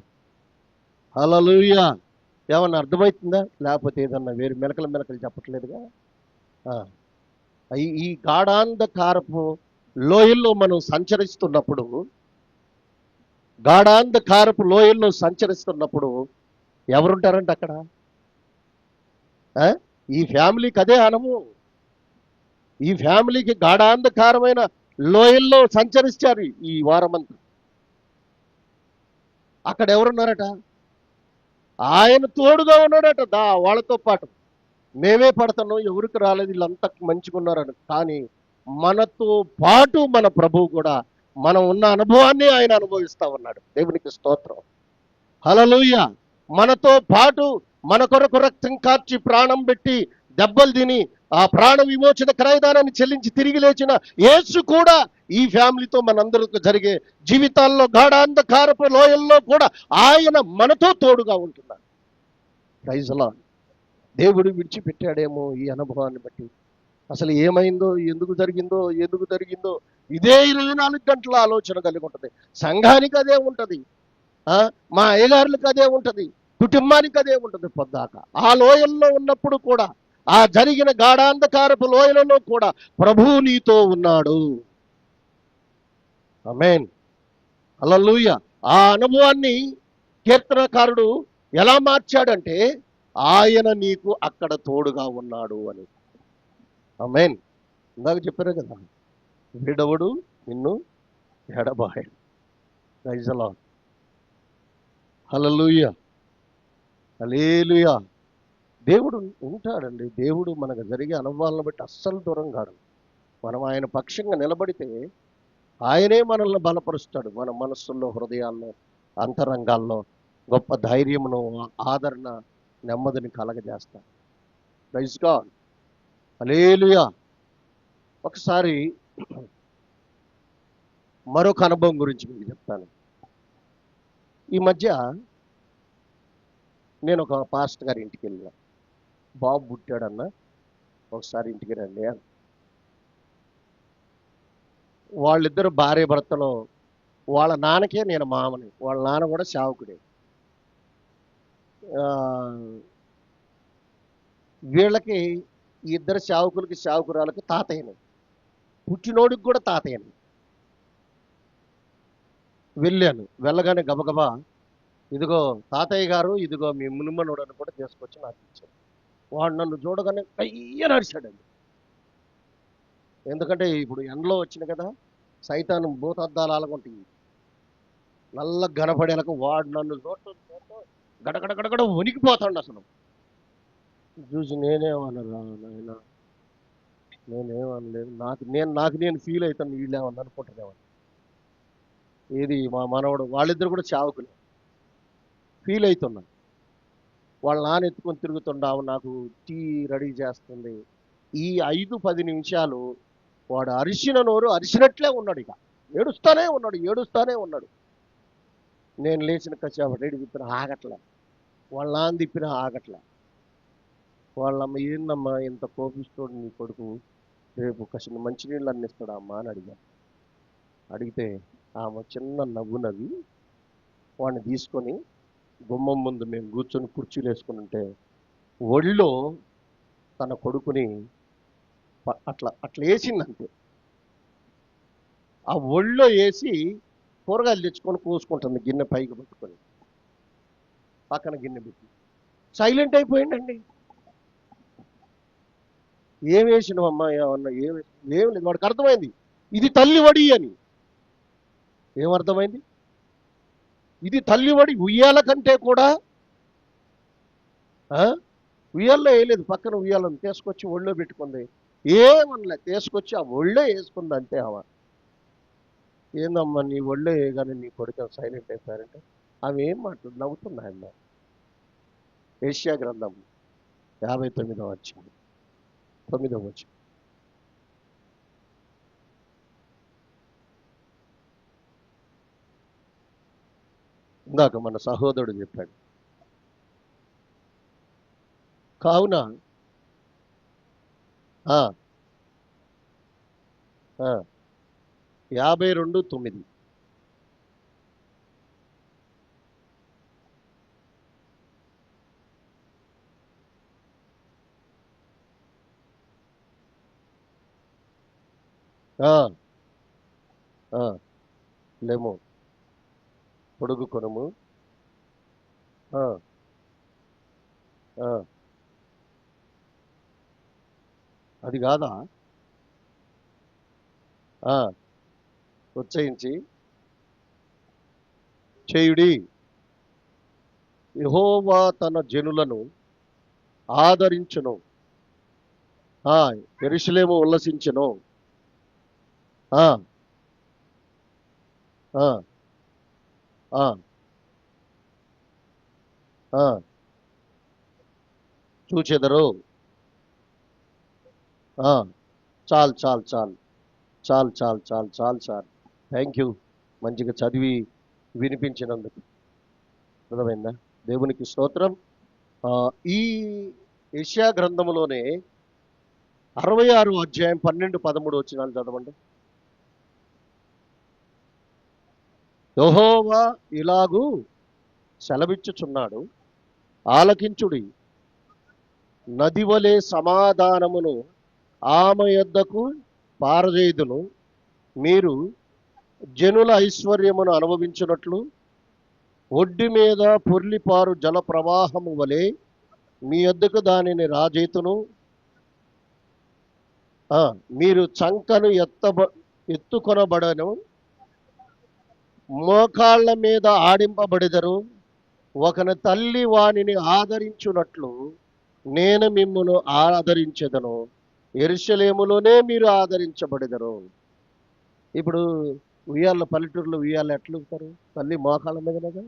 హల్లెలూయా. ఏమన్నా అర్థమవుతుందా? లేకపోతే ఏదన్నా వేరు మెలకలు చెప్పట్లేదుగా. ఈ గాఢాంధకారపు లోయల్లో మనం సంచరిస్తున్నప్పుడు, ఎవరుంటారంటే అక్కడ ఈ ఫ్యామిలీకి అదే అనుభవం. ఈ ఫ్యామిలీకి గాఢాంధకారమైన లోయల్లో సంచరిస్తారు ఈ వారమంతా. అక్కడ ఎవరున్నారట? ఆయన తోడుగా ఉన్నాడట. వాళ్ళతో పాటు మేమే పడతాను, ఎవరికి రాలేదు, వీళ్ళంతా మంచిగా ఉన్నారని. కానీ మనతో పాటు మన ప్రభువు కూడా మనం ఉన్న అనుభవాన్ని ఆయన అనుభవిస్తా ఉన్నాడు. దేవునికి స్తోత్రం. హల్లెలూయా. మనతో పాటు మన కొరకు రక్తం కార్చి ప్రాణం పెట్టి దెబ్బలు తిని ఆ ప్రాణ విమోచన క్రయదానాన్ని చెల్లించి తిరిగి లేచిన యేసు కూడా ఈ ఫ్యామిలీతో మనందరికీ జరిగే జీవితాల్లో గాఢాంధకారపు లోయల్లో కూడా ఆయన మనతో తోడుగా ఉంటున్నాడు. Praise lord. దేవుడు విడిచిపెట్టాడేమో ఈ అనుభవాన్ని బట్టి. అసలు ఏమైందో, ఎందుకు జరిగిందో ఇదే 24 గంటల ఆలోచన కలిగి ఉంటుంది. సంఘానికి అదే ఉంటుంది, మా అయ్యగారులకు అదే ఉంటుంది, కుటుంబానికి అదే ఉంటుంది పొద్దాక. ఆ లోయల్లో ఉన్నప్పుడు కూడా, ఆ జరిగిన గాఢాంధకారపు లోయలలో కూడా ప్రభువు నీతో ఉన్నాడు. ఆమేన్. హల్లెలూయా. ఆ అనుభవాన్ని కీర్తనకారుడు ఎలా మార్చాడంటే, ఆయన నీకు అక్కడ తోడుగా ఉన్నాడు అని. ఆమేన్. ఇందాక చెప్పారు కదా, వీడవుడు నిన్ను ఎడబాయడు. Praise lord. హల్లెలూయా, హల్లెలూయా. దేవుడు ఉంటాడండి. దేవుడు మనకు జరిగే అనుభవాలను బట్టి అస్సలు దూరం కాడు. మనం ఆయన పక్షంగా నిలబడితే ఆయనే మనల్ని బలపరుస్తాడు. మన మనస్సుల్లో, హృదయాల్లో, అంతరంగాల్లో గొప్ప ధైర్యమును, ఆదరణ, నెమ్మదిని కలగజేస్తాడు. ప్రైజ్ గాడ్, హల్లెలూయా. ఒకసారి మరొక అనుభవం గురించి మీకు చెప్తాను. ఈ మధ్య నేను ఒక పాస్టర్ గారి ఇంటికి వెళ్ళిన. బాబు పుట్టాడన్న, ఒకసారి ఇంటికి రండి అని. వాళ్ళిద్దరు భార్య భర్తలో, వాళ్ళ నాన్నకే నేను మామని, వాళ్ళ నాన్న కూడా సేవకుడే. వీళ్ళకి ఈ ఇద్దరు సేవకులకి సేవకురాలకి తాతయ్యని, పుట్టినోడికి కూడా తాతయ్యని. వెళ్ళాను. వెళ్ళగానే గబగబా, ఇదిగో తాతయ్య గారు, ఇదిగో మీ మునిమనుడు అని కూడా తీసుకొచ్చి నాకు ఇచ్చాడు. వాడు నన్ను చూడగానే అయ్య నడిచాడండి. ఎందుకంటే ఇప్పుడు ఎండలో వచ్చిన కదా, సైతాను భూతద్దాలు అలాగుంటాయి, నల్ల గనపడేలకు. వాడు నన్ను చూడటం గడగడగడగడ వణికిపోతాడు అసలు. చూసి నేనేమన్నారా నాయన, నేనేమనలేదు, నాకు నేను ఫీల్ అవుతాను, వీళ్ళేమన్నా అనుకుంటున్నామని. ఏది మా మనవడు, వాళ్ళిద్దరు కూడా చావుకులే. ఫీల్ అవుతున్నా. వాళ్ళ నాన్న ఎత్తుకొని తిరుగుతుండావు, నాకు టీ రెడీ చేస్తుంది. ఈ 5-10 నిమిషాలు వాడు అరిసిన నోరు అరిసినట్లే ఉన్నాడు. ఇక ఏడుస్తానే ఉన్నాడు. నేను లేచిన కసేపటి రెడీ తిప్పిన ఆగట్లే, వాళ్ళ నాన్న తిప్పిన ఆగట్లే. వాళ్ళమ్మ, ఏందమ్మా ఇంత కోపిస్తోడు నీ కొడుకు, రేపు కసిన మంచినీళ్ళు అందిస్తాడా అమ్మా అని అడిగితే ఆమె చిన్న నవ్వు నవ్వి వాడిని తీసుకొని గుమ్మం ముందు మేము కూర్చొని కుర్చీలు వేసుకుని ఉంటే ఒళ్ళో తన కొడుకుని అట్లా వేసిందంతే. ఆ ఒళ్ళో వేసి కూరగాయలు తెచ్చుకొని కోసుకుంటుంది, గిన్నె పైకి పట్టుకొని, పక్కన గిన్నె పెట్టి. సైలెంట్ అయిపోయిందండి. ఏం వేసినవమ్మా, ఏమన్నా ఏం లేదు. వాడికి అర్థమైంది ఇది తల్లి వడి అని. ఏమర్థమైంది? ఇది తల్లి వడి. ఉయ్యాల కంటే కూడా ఉయ్యాల్లో వేయలేదు, పక్కన ఉయ్యాలను తీసుకొచ్చి ఒళ్ళో పెట్టుకుంది. ఏమనలే, తీసుకొచ్చి ఆ ఒళ్ళో వేసుకుంది అంతే. ఆమె, ఏందమ్మా నీ ఒళ్ళో వేయగానే నీ కొడుకు సైలెంట్ అయిపోయారంటే ఆమె ఏం మాట్లాడు నవ్వుతున్నాయన్న. యెషయా గ్రంథం 59వ అధ్యాయం 9వ వచనం. ఇందాక మన సహోదరుడు చెప్పాడు. కావున 52:9. లేము పొడుగు కొనుము. అది కాదా? ఉచ్చరించి చేయుడి, యెహోవా తన జనులను ఆదరించును, యెరూషలేము ఉల్లసించును. చూచెదరు. చాలు సార్. థ్యాంక్ యూ, మంచిగా చదివి వినిపించినందుకు. అర్థమైందా? దేవునికి స్తోత్రం. ఈ యెషయా గ్రంథములోనే 66వ అధ్యాయం 12-13 వచనాలు చదవండి. యెహోవా ఇలాగూ సెలవిచ్చుచున్నాడు, ఆలకించుడి, నది వలె సమాధానమును ఆమె యొద్దకు పారజేయుదును. మీరు జనుల ఐశ్వర్యమును అనుభవించున్నట్లు ఒడ్డు మీద పొర్లిపారు జల ప్రవాహము వలె మీ యొద్దకు దానిని రాజేతును. మీరు చంకను ఎత్తుకొనబడను, మోకాళ్ళ మీద ఆడింపబడెదరు. ఒకని తల్లి వానిని ఆదరించున్నట్లు నేను మిమ్మును ఆదరించెదను, యెరూషలేములోనే మీరు ఆదరించబడెదరు. ఇప్పుడు ఉయ్యాల, పల్లెటూరులో ఉయ్యాల ఎట్లా ఊపుతారు? తల్లి మోకాళ్ళ మీదనేగా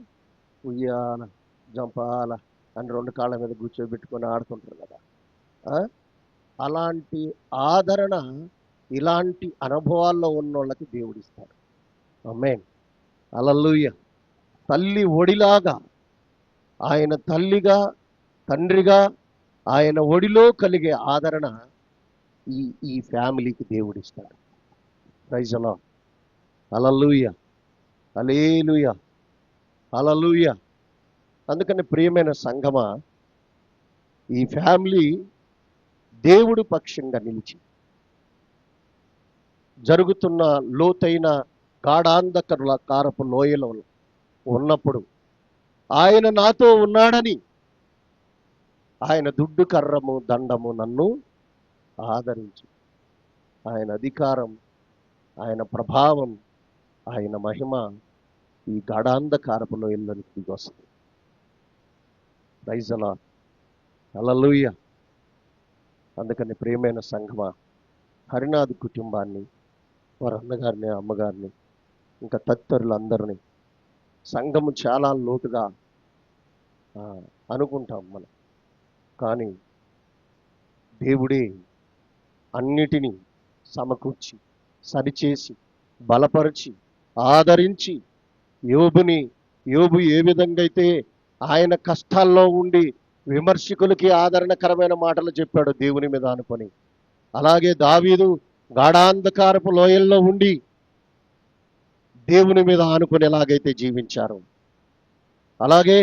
ఉయ్యాల, జంపాల, అని 2 కాళ్ళ మీద కూర్చోబెట్టుకొని ఆడుతుంటారు కదా. ఆ? అలాంటి ఆదరణ ఇలాంటి అనుభవాల్లో ఉన్నోళ్ళకి దేవుడిస్తాడు. ఆమేన్. హల్లెలూయా. తల్లి ఒడిలాగా, ఆయన తల్లిగా, తండ్రిగా ఆయన ఒడిలో కలిగే ఆదరణ ఈ ఈ ఫ్యామిలీకి దేవుడిస్తాడు. Praise the Lord. Hallelujah. Hallelujah. Hallelujah. అందుకని ప్రియమైన సంఘమా, ఈ ఫ్యామిలీ దేవుడు పక్షంగా నిలిచి జరుగుతున్న లోతైన గాఢాంధకారపు లోయలో ఉన్నప్పుడు ఆయన నాతో ఉన్నాడని ఆయన దుడ్డు కర్రము దండము నన్ను ఆదరించి, ఆయన అధికారం, ఆయన ప్రభావం, ఆయన మహిమ ఈ గాఢాంధకారపు లోయల్లోనికి దిగి వస్తుంది. Praise the Lord. హల్లెలూయా. అందుకని ప్రియమైన సంఘమా, హరినాథ్ కుటుంబాన్ని, వారి అన్నగారిని, అమ్మగారిని, ఇంకా తదితరులందరినీ సంఘము చాలా లోతుగా అనుకుంటాం మనం. కానీ దేవుడే అన్నిటినీ సమకూర్చి, సరిచేసి, బలపరిచి, ఆదరించి యోబు ఏ విధంగా అయితే ఆయన కష్టాల్లో ఉండి విమర్శకులకి ఆదరణకరమైన మాటలు చెప్పాడు దేవుని మీద అనుకొని, అలాగే దావీదు గాఢాంధకారపు లోయల్లో ఉండి దేవుని మీద ఆనుకొని ఎలాగైతే జీవించారు, అలాగే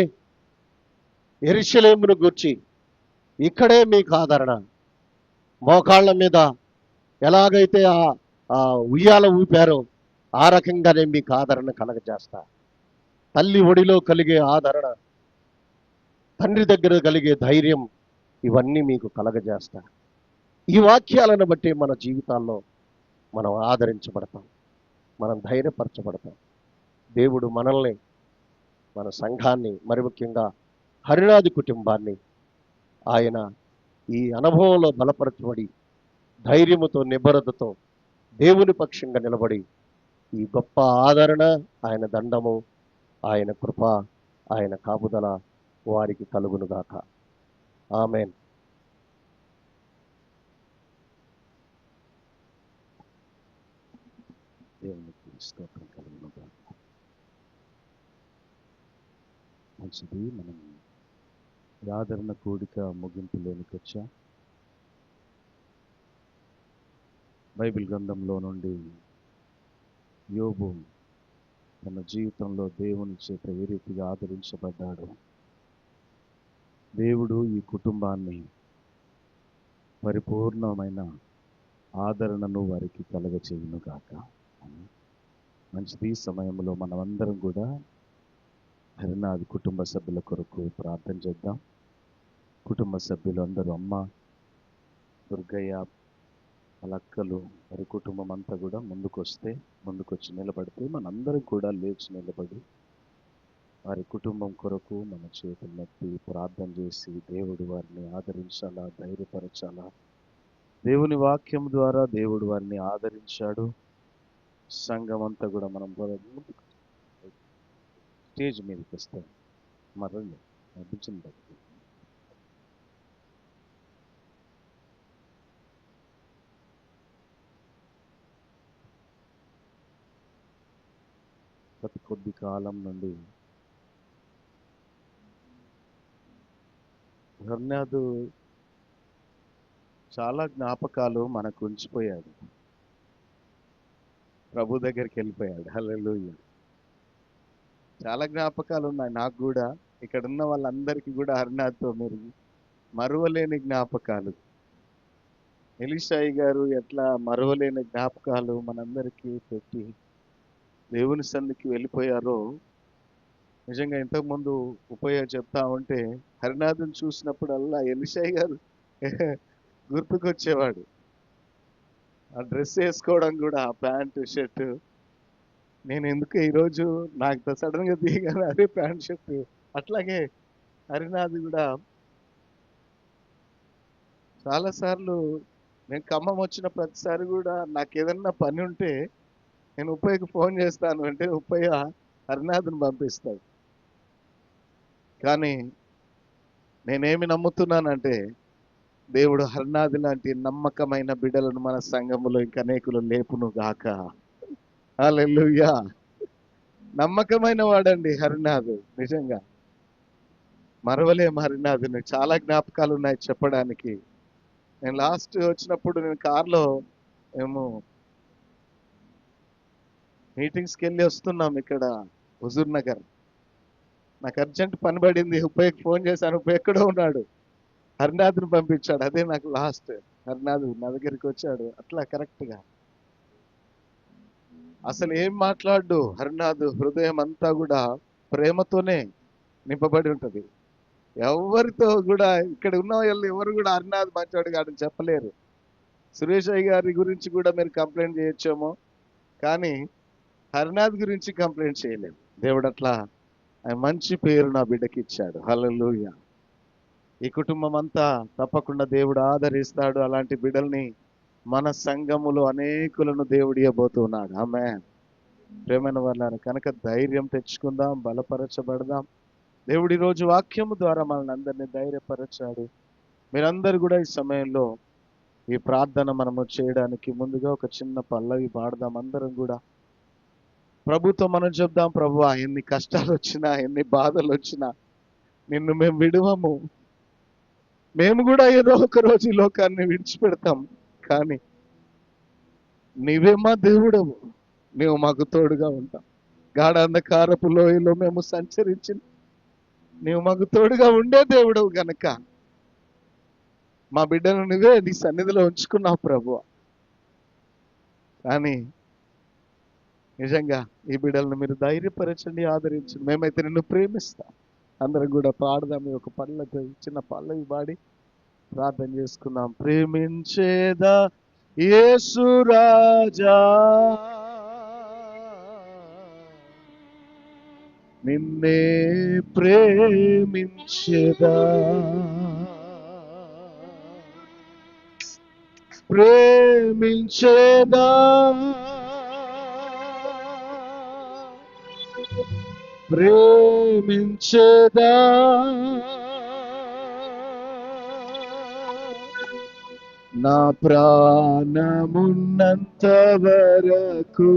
యెరూషలేమును గూర్చి ఇక్కడే మీకు ఆదరణ, మోకాళ్ళ మీద ఎలాగైతే ఆ ఉయ్యాల ఊపారో ఆ రకంగానే మీకు ఆదరణ కలగజేస్తా. తల్లి ఒడిలో కలిగే ఆదరణ, తండ్రి దగ్గర కలిగే ధైర్యం, ఇవన్నీ మీకు కలగజేస్తా. ఈ వాక్యాలను బట్టి మన జీవితాల్లో మనం ఆదరించబడతాం, మనం ధైర్యపరచబడతాం. దేవుడు మనల్ని, మన సంఘాన్ని, మరి ముఖ్యంగా హరినాథ్ కుటుంబాన్ని ఆయన ఈ అనుభవంలో బలపరచబడి ధైర్యముతో, నిబరతతో దేవుని పక్షంగా నిలబడి ఈ గొప్ప ఆదరణ, ఆయన దండము, ఆయన కృప, ఆయన కాపుదల వారికి కలుగునుగాక. ఆమేన్. దేవునికి స్తోత్రం కలుగునుగాక. మంచిది. మనం ఆదరణ కూడిక ముగింపులోనికి వచ్చాం. బైబిల్ గ్రంథంలో నుండి యోబు తన జీవితంలో దేవుని చేత ఏ రీతిగా ఆదరించబడ్డాడు, దేవుడు ఈ కుటుంబాన్ని పరిపూర్ణమైన ఆదరణను వారికి కలగచేయును గాక. మంచిది. ఈ సమయంలో మనమందరం కూడా హరినాథ్ కుటుంబ సభ్యుల కొరకు ప్రార్థన చేద్దాం. కుటుంబ సభ్యులు అందరూ, అమ్మ దుర్గయ్య, అలక్కలు, వారి కుటుంబం అంతా కూడా ముందుకొచ్చి నిలబడితే మనందరం కూడా లేచి నిలబడి వారి కుటుంబం కొరకు మన చేతులెత్తి ప్రార్థన చేసి దేవుడు వారిని ఆదరించాలా, ధైర్యపరచాలా. దేవుని వాక్యం ద్వారా దేవుడు వారిని ఆదరించాడు. సంఘం అంతా కూడా మనం ముందుకు స్టేజ్ మీదకి వస్తాం. మరొండి అనిపించింది. గత కొద్ది కాలం నుండి హరినాథ్ చాలా జ్ఞాపకాలు మనకు ఉంచిపోయాడు. ప్రభు దగ్గరికి వెళ్ళిపోయాడు. హల్లెలూయా. చాలా జ్ఞాపకాలు ఉన్నాయి నాకు కూడా, ఇక్కడ ఉన్న వాళ్ళందరికీ కూడా హరినాథ్తో మీరు మరువలేని జ్ఞాపకాలు. ఎలీషాయి గారు ఎట్లా మరువలేని జ్ఞాపకాలు మనందరికీ పెట్టి దేవుని సన్నిధికి వెళ్ళిపోయారో, నిజంగా ఇంతకుముందు చెప్తా ఉంటే హరినాథుని చూసినప్పుడల్లా ఎలీషాయి గారు గుర్తుకొచ్చేవాడు. ఆ డ్రెస్ వేసుకోవడం కూడా, ఆ ప్యాంటు షర్టు, నేను ఎందుకు ఈరోజు నాకు సడన్గా దిగాను అదే ప్యాంట్ షర్టు. అట్లాగే హరినాథ్ కూడా చాలాసార్లు నేను ఖమ్మం వచ్చిన ప్రతిసారి కూడా నాకు ఏదన్నా పని ఉంటే నేను ఉప్పయ్యకు ఫోన్ చేస్తాను అంటే ఉప్పయ్య హరినాథ్ని పంపిస్తాడు. కానీ నేనేమి నమ్ముతున్నానంటే దేవుడు హరినాథ్ లాంటి నమ్మకమైన బిడ్డలను మన సంఘములో ఇంకా అనేకులు లేపును గాక. హల్లెలూయా. నమ్మకమైన వాడండి హరినాథ్. నిజంగా మరవలేం హరినాథ్ని. చాలా జ్ఞాపకాలు ఉన్నాయి చెప్పడానికి. నేను లాస్ట్ వచ్చినప్పుడు నేను కార్లో మేము మీటింగ్స్కి వెళ్ళి వస్తున్నాం ఇక్కడ హుజూర్ నగర్. నాకు అర్జెంట్ పని పడింది. ఉపయోగ ఫోన్ చేశాను. ఉపయోగ ఎక్కడో ఉన్నాడు. హరినాథ్ని పంపించాడు. అదే నాకు లాస్ట్. హరినాథ్ నా దగ్గరికి వచ్చాడు అట్లా కరెక్ట్గా. అసలు ఏం మాట్లాడు హరినాథ్. హృదయం అంతా కూడా ప్రేమతోనే నింపబడి ఉంటుంది. ఎవరితో కూడా ఇక్కడ ఉన్న వాళ్ళు ఎవరు కూడా హరినాథ్ మంచివాడు కాదని చెప్పలేరు. సురేష్ అయ్య గారి గురించి కూడా మీరు కంప్లైంట్ చేయొచ్చేమో, కానీ హరినాథ్ గురించి కంప్లైంట్ చేయలేము. దేవుడు అట్లా ఆయన మంచి పేరు నా బిడ్డకి ఇచ్చాడు. హల్లెలూయా. ఈ కుటుంబం అంతా తప్పకుండా దేవుడు ఆదరిస్తాడు. అలాంటి బిడ్డల్ని మన సంఘములో అనేకులను దేవుడు ఇవ్వబోతున్నాడు. ఆమేన్. ప్రేమైన వాళ్ళని కనుక ధైర్యం తెచ్చుకుందాం, బలపరచబడదాం. దేవుడి రోజు వాక్యము ద్వారా మనల్ని అందరినీ ధైర్యపరచాడు. మీరందరూ కూడా ఈ సమయంలో ఈ ప్రార్థన మనము చేయడానికి ముందుగా ఒక చిన్న పల్లవి పాడదాం. అందరం కూడా ప్రభుతో మనం చెప్దాం, ప్రభువా ఎన్ని కష్టాలు వచ్చినా ఎన్ని బాధలు వచ్చినా నిన్ను మేము విడువము. మేము కూడా ఏదో ఒక రోజు ఈ లోకాన్ని విడిచిపెడతాం, కానీ నీవే మా దేవుడవు. నీవు మాకు తోడుగా ఉంటాం. గాఢ అంధకారపు లోయలో మేము సంచరించి నీవు మాకు తోడుగా ఉండే దేవుడవు గనక మా బిడ్డను నువ్వే నీ సన్నిధిలో ఉంచుకున్నావు ప్రభువా. కానీ నిజంగా ఈ బిడ్డలను మీరు ధైర్యపరచండి, ఆదరించండి. మేమైతే నిన్ను ప్రేమిస్తాం. అందరం కూడా పాడదాం. ఒక పళ్ళతో చిన్న పల్లవి పాడి ప్రార్థన చేసుకుందాం. ప్రేమించేదా యేసు రాజా, నిన్నే ప్రేమించేదా, ప్రేమించేదా, ప్రేమించేదా, నా ప్రాణమున్నంత వరకు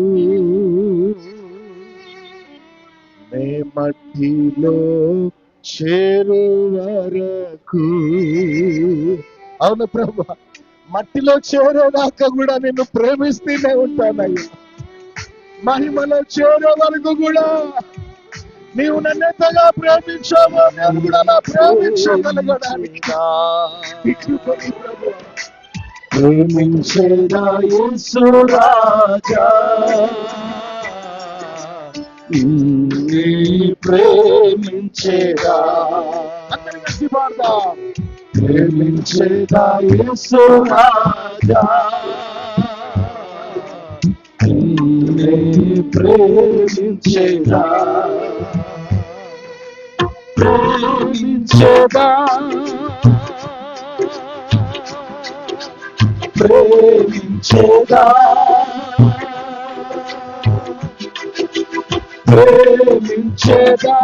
నే మట్టిలో చేరు వరకు. అవును ప్రభు, మట్టిలో చేరేదాకా కూడా నిన్ను ప్రేమిస్తూనే ఉంటానయ్యా. మహిమలో చేరే వరకు కూడా నీవు నన్ను ఎంతగా ప్రేమించావో నేను కూడా నా ప్రేమించగలగడానికి ప్రభు. ప్రేమించేదా యేసు రాజా, నిన్నే ప్రేమించేదా. అందరికీ పాడదాం. ప్రేమించేదా యేసు రాజా, నిన్నే ప్రేమించేదా, ప్రేమించేదా, ప్రేమించేదా, ప్రేమించేదా,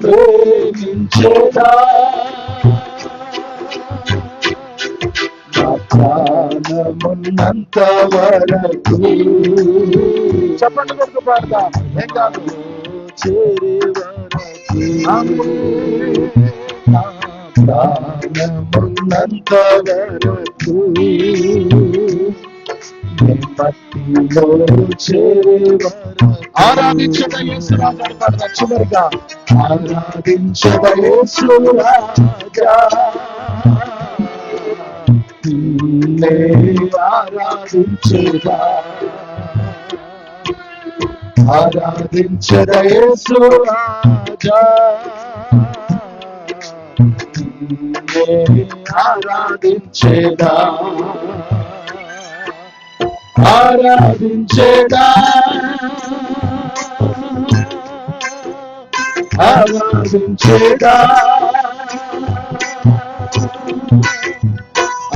ప్రేమించేదా, నా ప్రాణమున్నంత వరకు. చెప్పండి కొడుకు పాడదాం. ఏం కాదు, చేరే వరకు నా ప్రాణమున్నంత వరకు మట్టిలో చేరే వరకు. ఆరాధించద యేసు రాజా పాడదాం. చివరిగా ఆరాధించద యేసు రాజా, నిన్నే ఆరాధించేదా, ఆరాధించద యేసు రాజా, నిన్నే ఆరాధించేదా, ఆరాధించేదా, ఆరాధించేదా,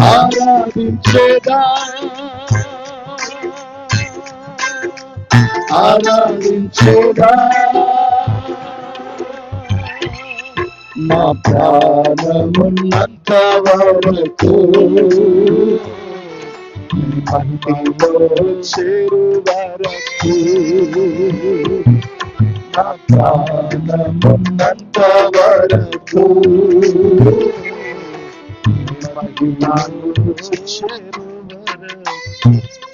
ఆరాధించేదా, ఆరాధించేదా, నా ప్రాణమున్నంత వరకు మహిమలో చేరు వరకు నా ప్రాణమున్నంత వరకు మహిమలో చేరు వరకు.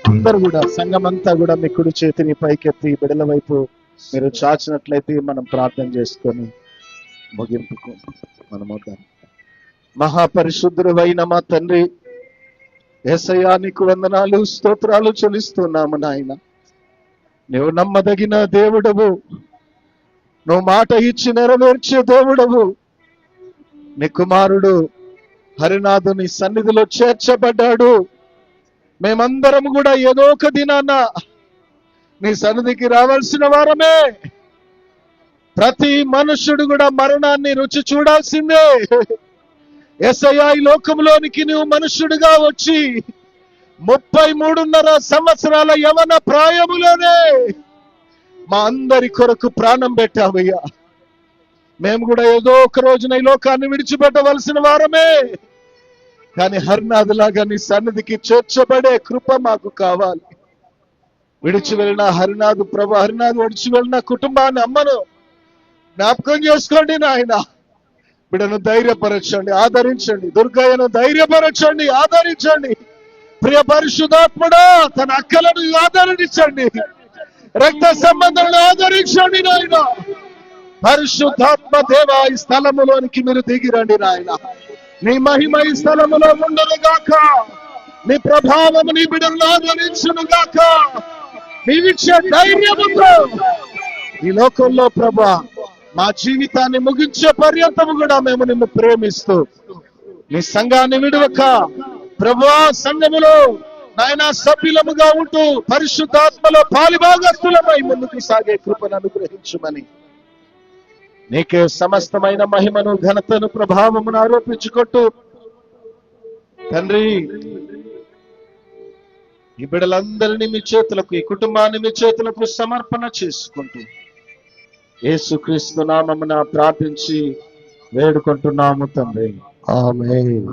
అందరూ కూడా సంఘమంతా కూడా మీ కుడి చేతిని పైకెత్తి బిడల వైపు మీరు చాచినట్లయితే మనం ప్రార్థన చేసుకొని ముగింపుకు మనమవుతాం. మహాపరిశుద్ధుడైన మా తండ్రి యేసయ్యా, నీకు వందనాలు స్తోత్రాలు చెల్లిస్తున్నాము నాయన. నువ్వు నమ్మదగిన దేవుడవు, నువ్వు మాట ఇచ్చి నెరవేర్చే దేవుడవు. నీ కుమారుడు హరినాథు నీ సన్నిధిలో చేర్చబడ్డాడు. మేమందరం కూడా ఏదో ఒక దినాన నీ సన్నిధికి రావాల్సిన వారమే. ప్రతి మనుష్యుడు కూడా మరణాన్ని రుచి చూడాల్సిందే. యేసయ్యా, ఈ లోకంలోనికి నువ్వు మనుష్యుడిగా వచ్చి 33.5 సంవత్సరాల యవన ప్రాయములోనే మా అందరి కొరకు ప్రాణం పెట్టావయ్యా. మేము కూడా ఏదో ఒక రోజున ఈ లోకాన్ని విడిచిపెట్టవలసిన వారమే. కానీ హరినాథులాగా నీ సన్నిధికి చేర్చబడే కృప మాకు కావాలి. విడిచి వెళ్ళిన హరినాథు ప్రభు, హరినాథు విడిచి వెళ్ళిన కుటుంబాన్ని, అమ్మను జ్ఞాపకం చేసుకోండి నాయన. బిడ్డను ధైర్యపరచండి, ఆదరించండి. దుర్గయ్యను ధైర్యపరచండి, ఆదరించండి. ప్రియ పరిశుద్ధాత్ముడా, తన అక్కలను ఆదరించండి. రక్త సంబంధాలను ఆదరించండి నాయన. పరిశుద్ధాత్మ దేవ, ఈ స్థలములోనికి మీరు దిగిరండి నాయన. నీ మహిమ ఈ స్థలములో ఉండనుగాక. నీ ప్రభావము నీ బిడ్డలను ఆదరించును గాక. నీవిచ్చే ధైర్యముతో ఈ లోకంలో ప్రభా మా జీవితాన్ని ముగించే పర్యంతము కూడా మేము నిన్ను ప్రేమిస్తూ నీ సంఘాన్ని విడవక ప్రభువా, సంఘములో నాయన సభ్యులముగా ఉంటూ పరిశుద్ధాత్మలో పాలిభాగస్తులమై ముందుకు సాగే కృపను అనుగ్రహించుమని నీకే సమస్తమైన మహిమను, ఘనతను, ప్రభావమును ఆరోపించుకుంటూ తండ్రి, ఈ బిడ్డలందరినీ మీ చేతులకు, ఈ కుటుంబాన్ని మీ చేతులకు సమర్పణ చేసుకుంటూ యేసుక్రీస్తు నామమున ప్రార్థించి వేడుకుంటున్నాము తండ్రి. ఆమేన్.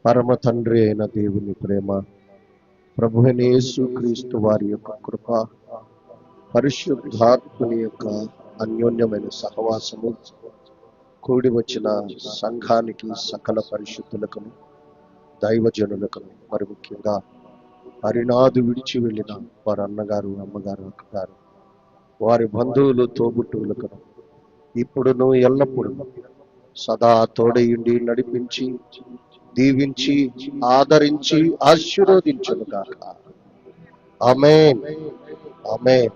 పరమ తండ్రి అయిన దేవుని ప్రేమ, ప్రభువైన యేసుక్రీస్తు వారి యొక్క కృప, పరిశుద్ధాత్ముని యొక్క అన్యోన్యమైన సహవాసము, కూడి వచ్చిన సంఘానికి, సకల పరిశుద్ధులకు, దైవజనులకు, మరి ముఖ్యంగా హరినాథు విడిచి వెళ్ళిన వారి అన్నగారు, అమ్మగారు, అక్కగారు, వారి బంధువులు, తోబుట్టువులకు ఇప్పుడును ఎల్లప్పుడూ సదా తోడయుండి నడిపించి దీవించి ఆదరించి ఆశీర్వదించును గాక. ఆమేన్. ఆమేన్.